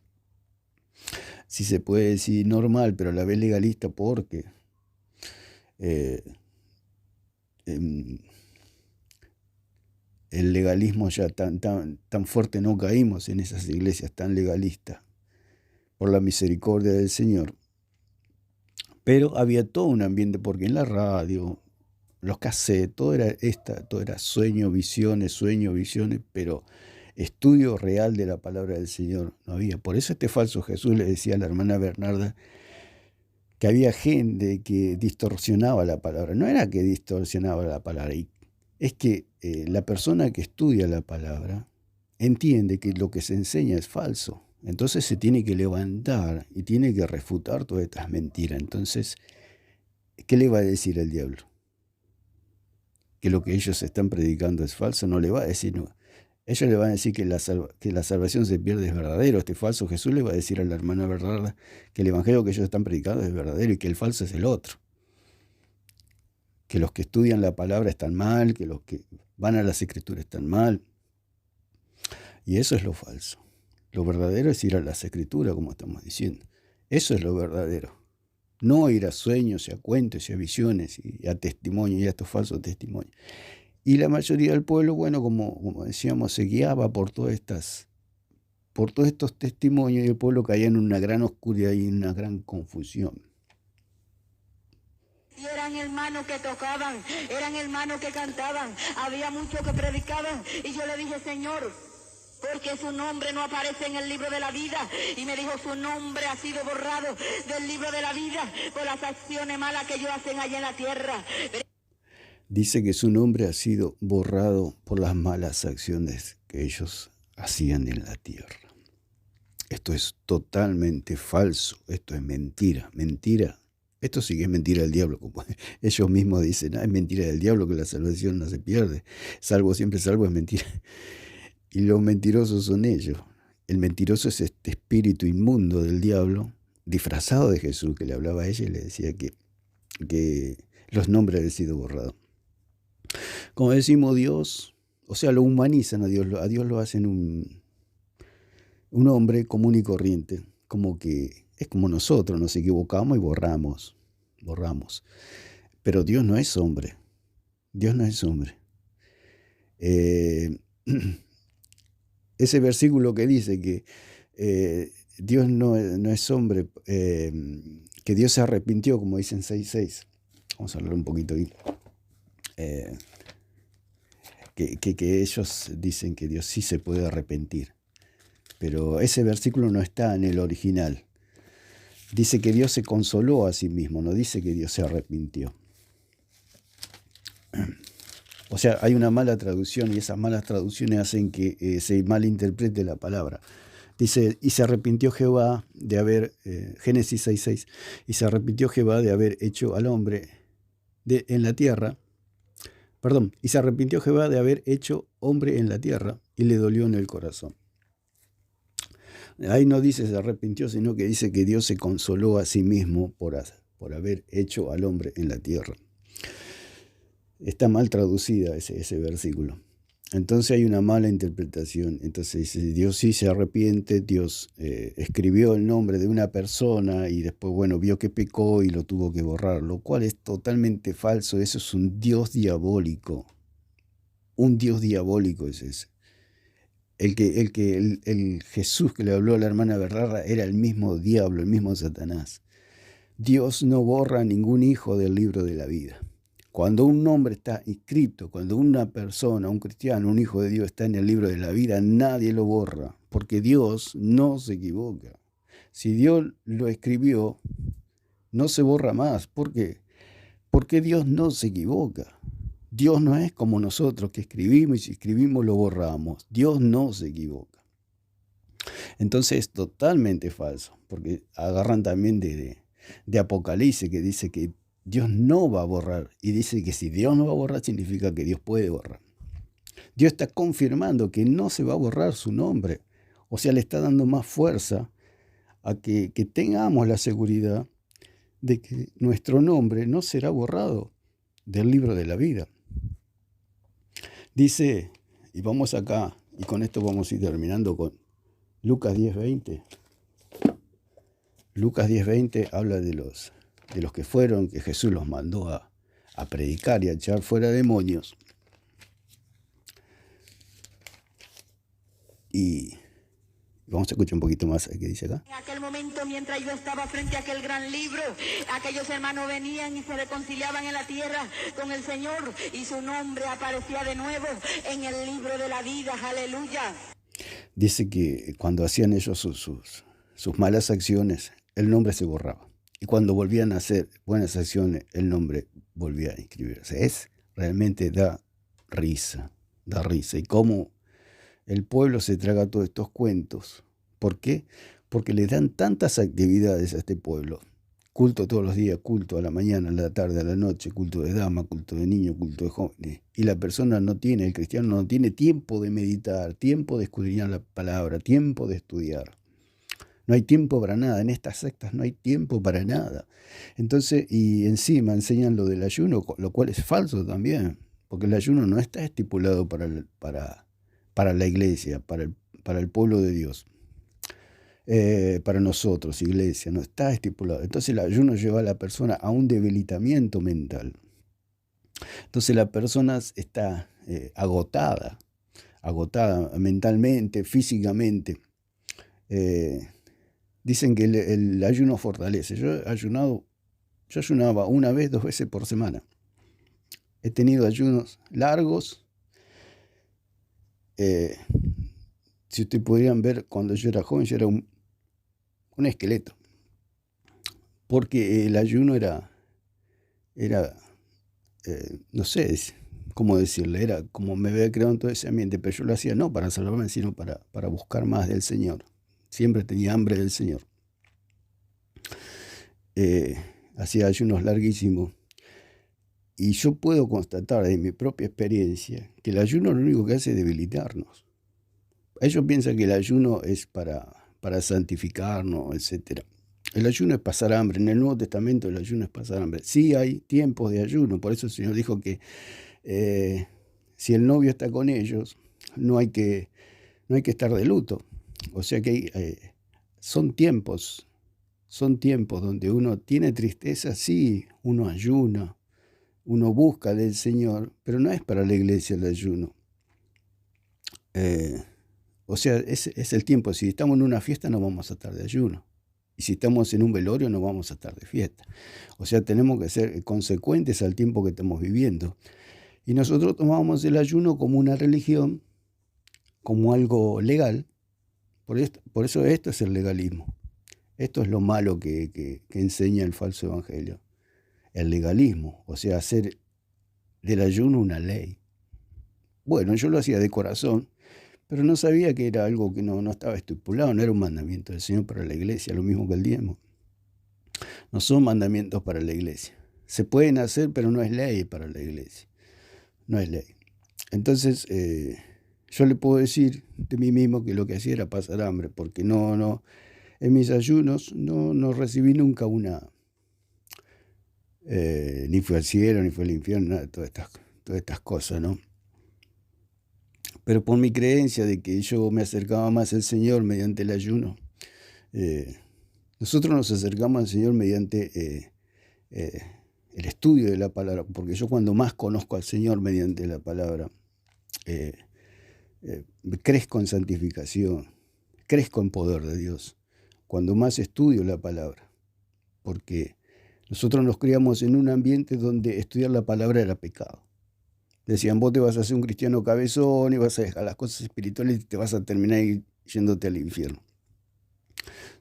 si se puede decir normal, pero a la vez legalista, porque el legalismo ya tan fuerte no caímos en esas iglesias tan legalistas, por la misericordia del Señor. Pero había todo un ambiente, porque en la radio, los cassettes, todo era sueño, visiones, pero estudio real de la palabra del Señor no había. Por eso este falso Jesús le decía a la hermana Bernarda que había gente que distorsionaba la palabra. No era que distorsionaba la palabra, es que la persona que estudia la palabra entiende que lo que se enseña es falso. Entonces se tiene que levantar y tiene que refutar todas estas mentiras. Entonces, ¿qué le va a decir el diablo? Que lo que ellos están predicando es falso. No le va a decir, no. Ellos le van a decir que la salvación se pierde, es verdadero. Este falso Jesús le va a decir a la hermana Bernarda que el evangelio que ellos están predicando es verdadero y que el falso es el otro. Que los que estudian la palabra están mal, que los que van a las escrituras están mal. Y eso es lo falso. Lo verdadero es ir a las escrituras, como estamos diciendo. Eso es lo verdadero. No ir a sueños, y a cuentos, y a visiones, y a testimonios, y a estos falsos testimonios. Y la mayoría del pueblo, bueno, como decíamos, se guiaba por todos estos testimonios, y el pueblo caía en una gran oscuridad y en una gran confusión. Y eran hermanos que tocaban, eran hermanos que cantaban, había muchos que predicaban, y yo le dije, Señor, porque su nombre no aparece en el libro de la vida. Y me dijo, su nombre ha sido borrado del libro de la vida por las acciones malas que ellos hacen allá en la tierra. Dice que su nombre ha sido borrado por las malas acciones que ellos hacían en la tierra. Esto es totalmente falso, esto es mentira. Esto sí que es mentira del diablo, como ellos mismos dicen, es mentira del diablo que la salvación no se pierde. Salvo siempre salvo es mentira. Y los mentirosos son ellos. El mentiroso es este espíritu inmundo del diablo, disfrazado de Jesús, que le hablaba a ella y le decía que los nombres habían sido borrados. Como decimos, Dios, o sea, lo humanizan a Dios lo hacen un hombre común y corriente, como que es como nosotros, nos equivocamos y borramos. Pero Dios no es hombre. Ese versículo que dice que Dios no es hombre, que Dios se arrepintió, como dice en 6:6. Vamos a hablar un poquito aquí. Que ellos dicen que Dios sí se puede arrepentir. Pero ese versículo no está en el original. Dice que Dios se consoló a sí mismo, no dice que Dios se arrepintió. O sea, hay una mala traducción y esas malas traducciones hacen que se malinterprete la palabra. Dice, y se arrepintió Jehová de haber, Génesis 6:6, y se arrepintió Jehová de haber hecho al hombre en la tierra, y se arrepintió Jehová de haber hecho hombre en la tierra y le dolió en el corazón. Ahí no dice se arrepintió, sino que dice que Dios se consoló a sí mismo por haber hecho al hombre en la tierra. Está mal traducida ese versículo. Entonces hay una mala interpretación. Entonces dice, Dios sí se arrepiente, Dios escribió el nombre de una persona y después, bueno, vio que pecó y lo tuvo que borrar, lo cual es totalmente falso. Eso es un Dios diabólico. Un Dios diabólico es ese. El Jesús que le habló a la hermana Bernarda era el mismo diablo, el mismo Satanás. Dios no borra ningún hijo del libro de la vida. Cuando un nombre está inscrito, cuando una persona, un cristiano, un hijo de Dios está en el libro de la vida, nadie lo borra, porque Dios no se equivoca. Si Dios lo escribió, no se borra más. ¿Por qué? Porque Dios no se equivoca. Dios no es como nosotros que escribimos y si escribimos lo borramos. Dios no se equivoca. Entonces es totalmente falso, porque agarran también de Apocalipsis que dice que Dios no va a borrar. Y dice que si Dios no va a borrar, significa que Dios puede borrar. Dios está confirmando que no se va a borrar su nombre. O sea, le está dando más fuerza a que tengamos la seguridad de que nuestro nombre no será borrado del libro de la vida. Dice, y vamos acá, y con esto vamos a ir terminando con Lucas 10:20. Lucas 10:20 habla de los que fueron, que Jesús los mandó a predicar y a echar fuera demonios. Y Vamos a escuchar un poquito más qué dice acá. En aquel momento, mientras yo estaba frente a aquel gran libro, aquellos hermanos venían y se reconciliaban en la tierra con el Señor y su nombre aparecía de nuevo en el libro de la vida. Aleluya. Dice que cuando hacían ellos sus malas acciones, el nombre se borraba. Y cuando volvían a hacer buenas acciones, el nombre volvía a inscribirse. Realmente da risa. Y cómo el pueblo se traga todos estos cuentos. ¿Por qué? Porque le dan tantas actividades a este pueblo. Culto todos los días, culto a la mañana, a la tarde, a la noche, culto de dama, culto de niño, culto de jóvenes. Y la persona el cristiano no tiene tiempo de meditar, tiempo de escudriñar la palabra, tiempo de estudiar. No hay tiempo para nada, en estas sectas no hay tiempo para nada. Entonces, y encima enseñan lo del ayuno, lo cual es falso también, porque el ayuno no está estipulado para la iglesia, para el pueblo de Dios. Para nosotros, iglesia, no está estipulado. Entonces el ayuno lleva a la persona a un debilitamiento mental. Entonces la persona está agotada mentalmente, físicamente. Dicen que el ayuno fortalece. Yo ayunaba 1 vez, 2 veces por semana. He tenido ayunos largos. Si ustedes pudieran ver, cuando yo era joven, yo era un esqueleto. Porque el ayuno era no sé cómo decirle, era como me había creado en todo ese ambiente, pero yo lo hacía no para salvarme, sino para buscar más del Señor. Siempre tenía hambre del Señor. Hacía ayunos larguísimos. Y yo puedo constatar de mi propia experiencia que el ayuno lo único que hace es debilitarnos. Ellos piensan que el ayuno es para santificarnos, etc. El ayuno es pasar hambre. En el Nuevo Testamento el ayuno es pasar hambre. Sí hay tiempos de ayuno, por eso el Señor dijo que si el novio está con ellos, no hay que estar de luto. O sea que son tiempos donde uno tiene tristeza, sí, uno ayuna, uno busca del Señor, pero no es para la iglesia el ayuno. O sea, es el tiempo. Si estamos en una fiesta no vamos a estar de ayuno. Y si estamos en un velorio no vamos a estar de fiesta. O sea, tenemos que ser consecuentes al tiempo que estamos viviendo. Y nosotros tomamos el ayuno como una religión, como algo legal. Por eso esto es el legalismo. Esto es lo malo que enseña el falso evangelio. El legalismo, o sea, hacer del ayuno una ley. Bueno, yo lo hacía de corazón, pero no sabía que era algo que no estaba estipulado, no era un mandamiento del Señor para la iglesia, lo mismo que el diezmo. No son mandamientos para la iglesia. Se pueden hacer, pero no es ley para la iglesia. No es ley. Entonces, yo le puedo decir de mí mismo que lo que hacía era pasar hambre, porque en mis ayunos no recibí nunca ni fue al cielo, ni fue al infierno, nada de todas estas cosas, ¿no? Pero por mi creencia de que yo me acercaba más al Señor mediante el ayuno, nosotros nos acercamos al Señor mediante el estudio de la palabra, porque yo cuando más conozco al Señor mediante la palabra, crezco en santificación, crezco en poder de Dios, cuando más estudio la palabra, porque nosotros nos criamos en un ambiente donde estudiar la palabra era pecado. Decían, vos te vas a hacer un cristiano cabezón y vas a dejar las cosas espirituales y te vas a terminar yéndote al infierno.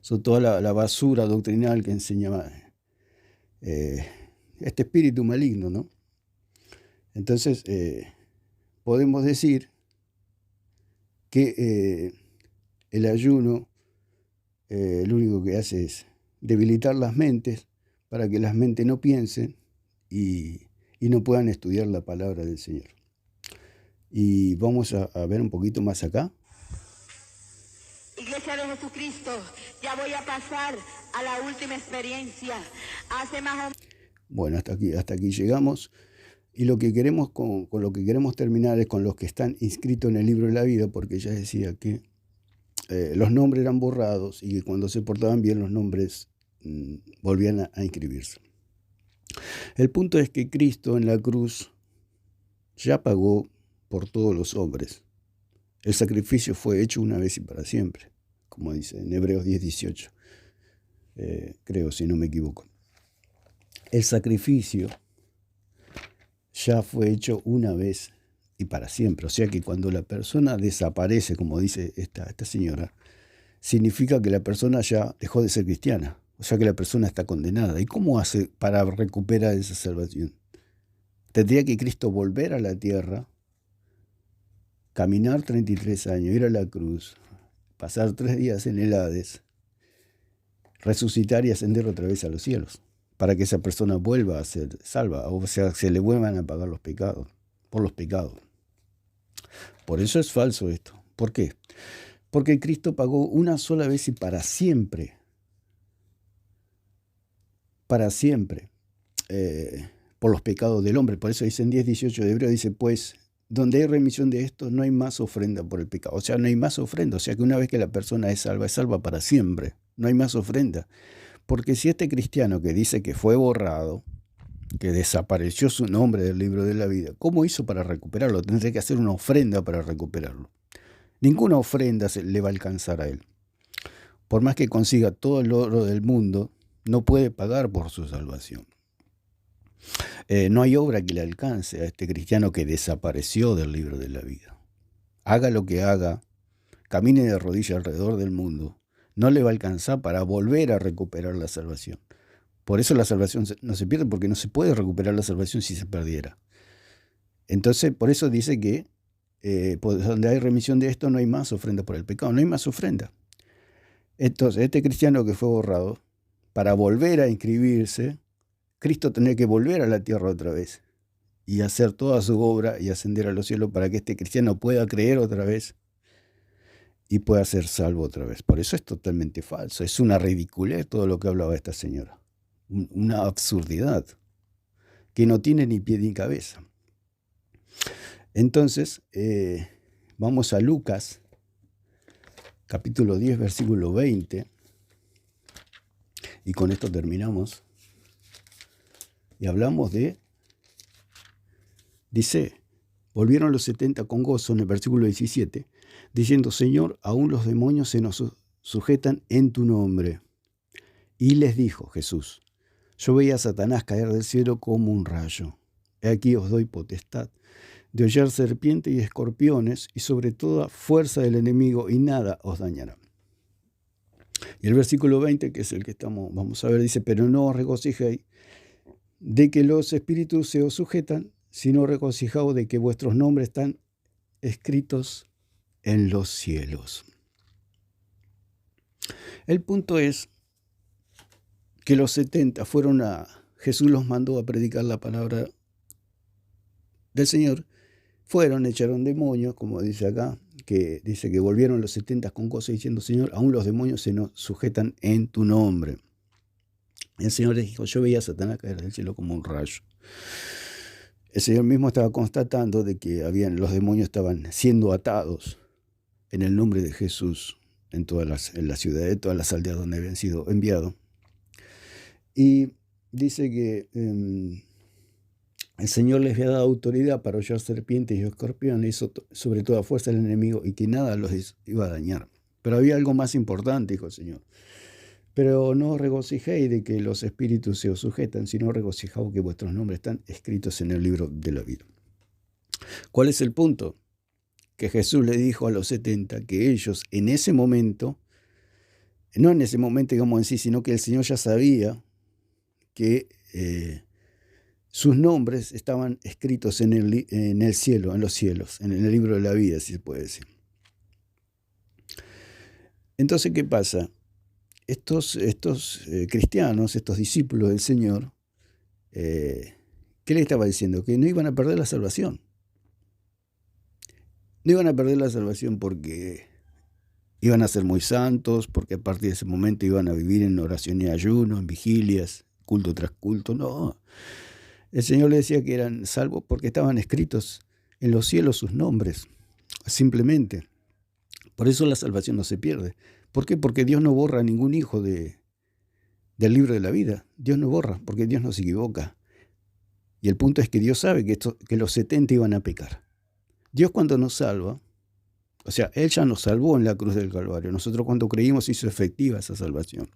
Son toda la basura doctrinal que enseñaba este espíritu maligno, ¿no? Entonces, podemos decir que el ayuno lo único que hace es debilitar las mentes para que las mentes no piensen y no puedan estudiar la palabra del Señor. Y vamos a ver un poquito más acá. Iglesia de Jesucristo, ya voy a pasar a la última experiencia. Bueno, hasta aquí llegamos. Y lo que queremos con lo que queremos terminar es con los que están inscritos en el libro de la vida, porque ya decía que los nombres eran borrados y que cuando se portaban bien los nombres volvían a inscribirse. El punto es que Cristo en la cruz ya pagó por todos los hombres. El sacrificio fue hecho una vez y para siempre. como dice en Hebreos 10:18, creo, si no me equivoco. El sacrificio ya fue hecho una vez y para siempre. O sea que cuando la persona desaparece, como dice esta señora, significa que la persona ya dejó de ser cristiana. O sea que la persona está condenada. ¿Y cómo hace para recuperar esa salvación? Tendría que Cristo volver a la tierra, caminar 33 años, ir a la cruz, pasar 3 días en el Hades, resucitar y ascender otra vez a los cielos, para que esa persona vuelva a ser salva, o sea, se le vuelvan a pagar los pecados, por los pecados. Por eso es falso esto. ¿Por qué? Porque Cristo pagó una sola vez y para siempre, por los pecados del hombre. Por eso dice en 10:18 de Hebreo, dice, pues, donde hay remisión de esto, no hay más ofrenda por el pecado. O sea, no hay más ofrenda. O sea, que una vez que la persona es salva para siempre. No hay más ofrenda. Porque si este cristiano que dice que fue borrado, que desapareció su nombre del libro de la vida, ¿cómo hizo para recuperarlo? Tendría que hacer una ofrenda para recuperarlo. Ninguna ofrenda le va a alcanzar a él. Por más que consiga todo el oro del mundo, no puede pagar por su salvación. No hay obra que le alcance a este cristiano que desapareció del libro de la vida. Haga lo que haga, camine de rodillas alrededor del mundo, no le va a alcanzar para volver a recuperar la salvación. Por eso la salvación no se pierde, porque no se puede recuperar la salvación si se perdiera. Entonces, por eso dice que donde hay remisión de esto no hay más ofrenda por el pecado, no hay más ofrenda. Entonces, este cristiano que fue borrado, para volver a inscribirse, Cristo tenía que volver a la tierra otra vez y hacer toda su obra y ascender a los cielos para que este cristiano pueda creer otra vez y pueda ser salvo otra vez. Por eso es totalmente falso. Es una ridiculez todo lo que hablaba esta señora. Una absurdidad que no tiene ni pie ni cabeza. Entonces, vamos a Lucas, capítulo 10, versículo 20. Y con esto terminamos. Y hablamos dice, volvieron los 70 con gozo en el versículo 17, diciendo, Señor, aún los demonios se nos sujetan en tu nombre. Y les dijo Jesús, yo veía a Satanás caer del cielo como un rayo. He aquí os doy potestad de hollar serpientes y escorpiones y sobre toda fuerza del enemigo y nada os dañará. Y el versículo 20, que es el que vamos a ver, dice, pero no os regocijéis de que los espíritus se os sujetan, sino regocijaos de que vuestros nombres están escritos en los cielos. El punto es que los 70 Jesús los mandó a predicar la palabra del Señor, echaron demonios, como dice acá, que dice que volvieron los 70 con gozo diciendo, Señor, aún los demonios se nos sujetan en tu nombre. El Señor les dijo, yo veía a Satanás caer del cielo como un rayo. El Señor mismo estaba constatando de que los demonios estaban siendo atados en el nombre de Jesús en las ciudades, todas las aldeas donde habían sido enviados. Y dice que el Señor les había dado autoridad para hollar serpientes y escorpiones sobre toda fuerza del enemigo y que nada los iba a dañar. Pero había algo más importante, dijo el Señor. Pero no os regocijéis de que los espíritus se os sujetan, sino regocijaos que vuestros nombres están escritos en el libro de la vida. ¿Cuál es el punto? Que Jesús le dijo a los 70 que ellos en ese momento, no en ese momento digamos en sí, sino que el Señor ya sabía que sus nombres estaban escritos en el cielo, en los cielos, en el libro de la vida, si se puede decir. Entonces, ¿qué pasa? Estos cristianos, estos discípulos del Señor, ¿qué le estaba diciendo? Que no iban a perder la salvación. No iban a perder la salvación porque iban a ser muy santos, porque a partir de ese momento iban a vivir en oración y ayuno, en vigilias, culto tras culto. No. El Señor le decía que eran salvos porque estaban escritos en los cielos sus nombres, simplemente. Por eso la salvación no se pierde. ¿Por qué? Porque Dios no borra a ningún hijo del libro de la vida. Dios no borra, porque Dios no se equivoca. Y el punto es que Dios sabe que los 70 iban a pecar. Dios cuando nos salva, O sea, Él ya nos salvó en la cruz del Calvario. Nosotros cuando creímos hizo efectiva esa salvación.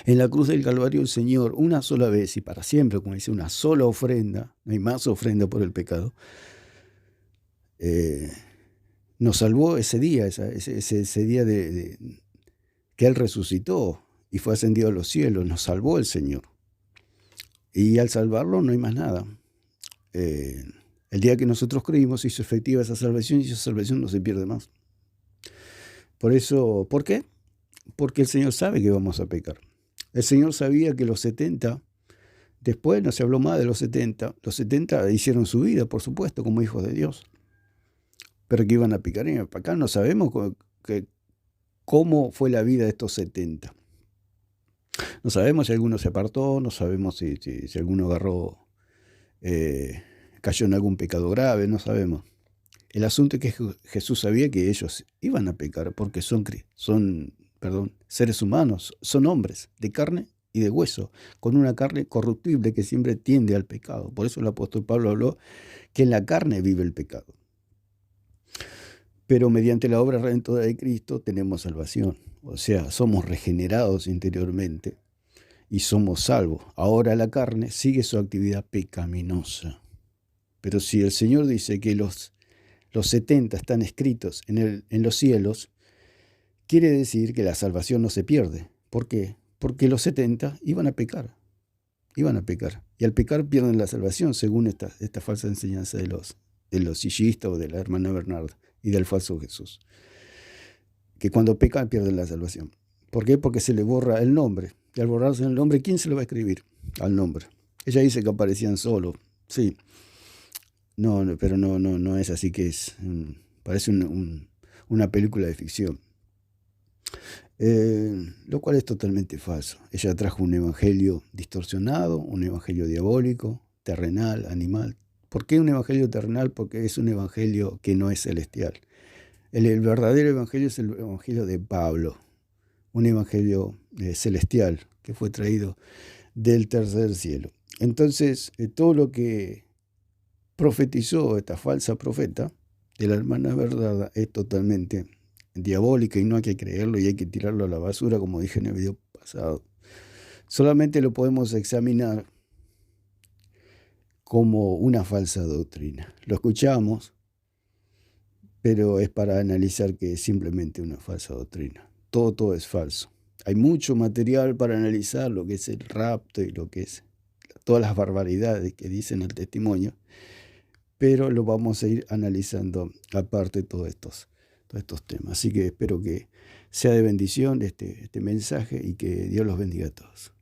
En la cruz del Calvario el Señor, una sola vez y para siempre, como dice, una sola ofrenda, no hay más ofrenda por el pecado, nos salvó ese día, ese día que Él resucitó y fue ascendido a los cielos, nos salvó el Señor. Y al salvarlo no hay más nada. El día que nosotros creímos hizo efectiva esa salvación y esa salvación no se pierde más. Por eso, ¿por qué? Porque el Señor sabe que vamos a pecar. El Señor sabía que los 70, después no se habló más de los 70 hicieron su vida, por supuesto, como hijos de Dios, pero que iban a pecar. Y acá no sabemos cómo fue la vida de estos 70. No sabemos si alguno se apartó, no sabemos si alguno cayó en algún pecado grave, no sabemos. El asunto es que Jesús sabía que ellos iban a pecar porque son seres humanos, son hombres de carne y de hueso, con una carne corruptible que siempre tiende al pecado. Por eso el apóstol Pablo habló que en la carne vive el pecado. Pero mediante la obra redentora de Cristo tenemos salvación. O sea, somos regenerados interiormente y somos salvos. Ahora la carne sigue su actividad pecaminosa. Pero si el Señor dice que los 70 están escritos en los cielos, quiere decir que la salvación no se pierde. ¿Por qué? Porque los 70 iban a pecar. Y al pecar pierden la salvación, según esta falsa enseñanza de los sillistas o de la hermana Bernarda y del falso Jesús. Que cuando pecan pierden la salvación. ¿Por qué? Porque se le borra el nombre. Y al borrarse el nombre, ¿quién se lo va a escribir al nombre? Ella dice que aparecían solos. Sí. No, pero no es así, que parece una película de ficción. Lo cual es totalmente falso. Ella trajo un evangelio distorsionado, un evangelio diabólico, terrenal, animal. ¿Por qué un evangelio terrenal? Porque es un evangelio que no es celestial. El verdadero evangelio es el evangelio de Pablo, un evangelio celestial que fue traído del tercer cielo. Entonces, todo lo que profetizó esta falsa profeta de la hermana Bernarda es totalmente diabólica y no hay que creerlo y hay que tirarlo a la basura, como dije en el video pasado. Solamente lo podemos examinar como una falsa doctrina. Lo escuchamos, pero es para analizar que es simplemente una falsa doctrina. Todo es falso. Hay mucho material para analizar lo que es el rapto y lo que es todas las barbaridades que dicen el testimonio, pero lo vamos a ir analizando aparte de todos estos temas. Así que espero que sea de bendición este mensaje y que Dios los bendiga a todos.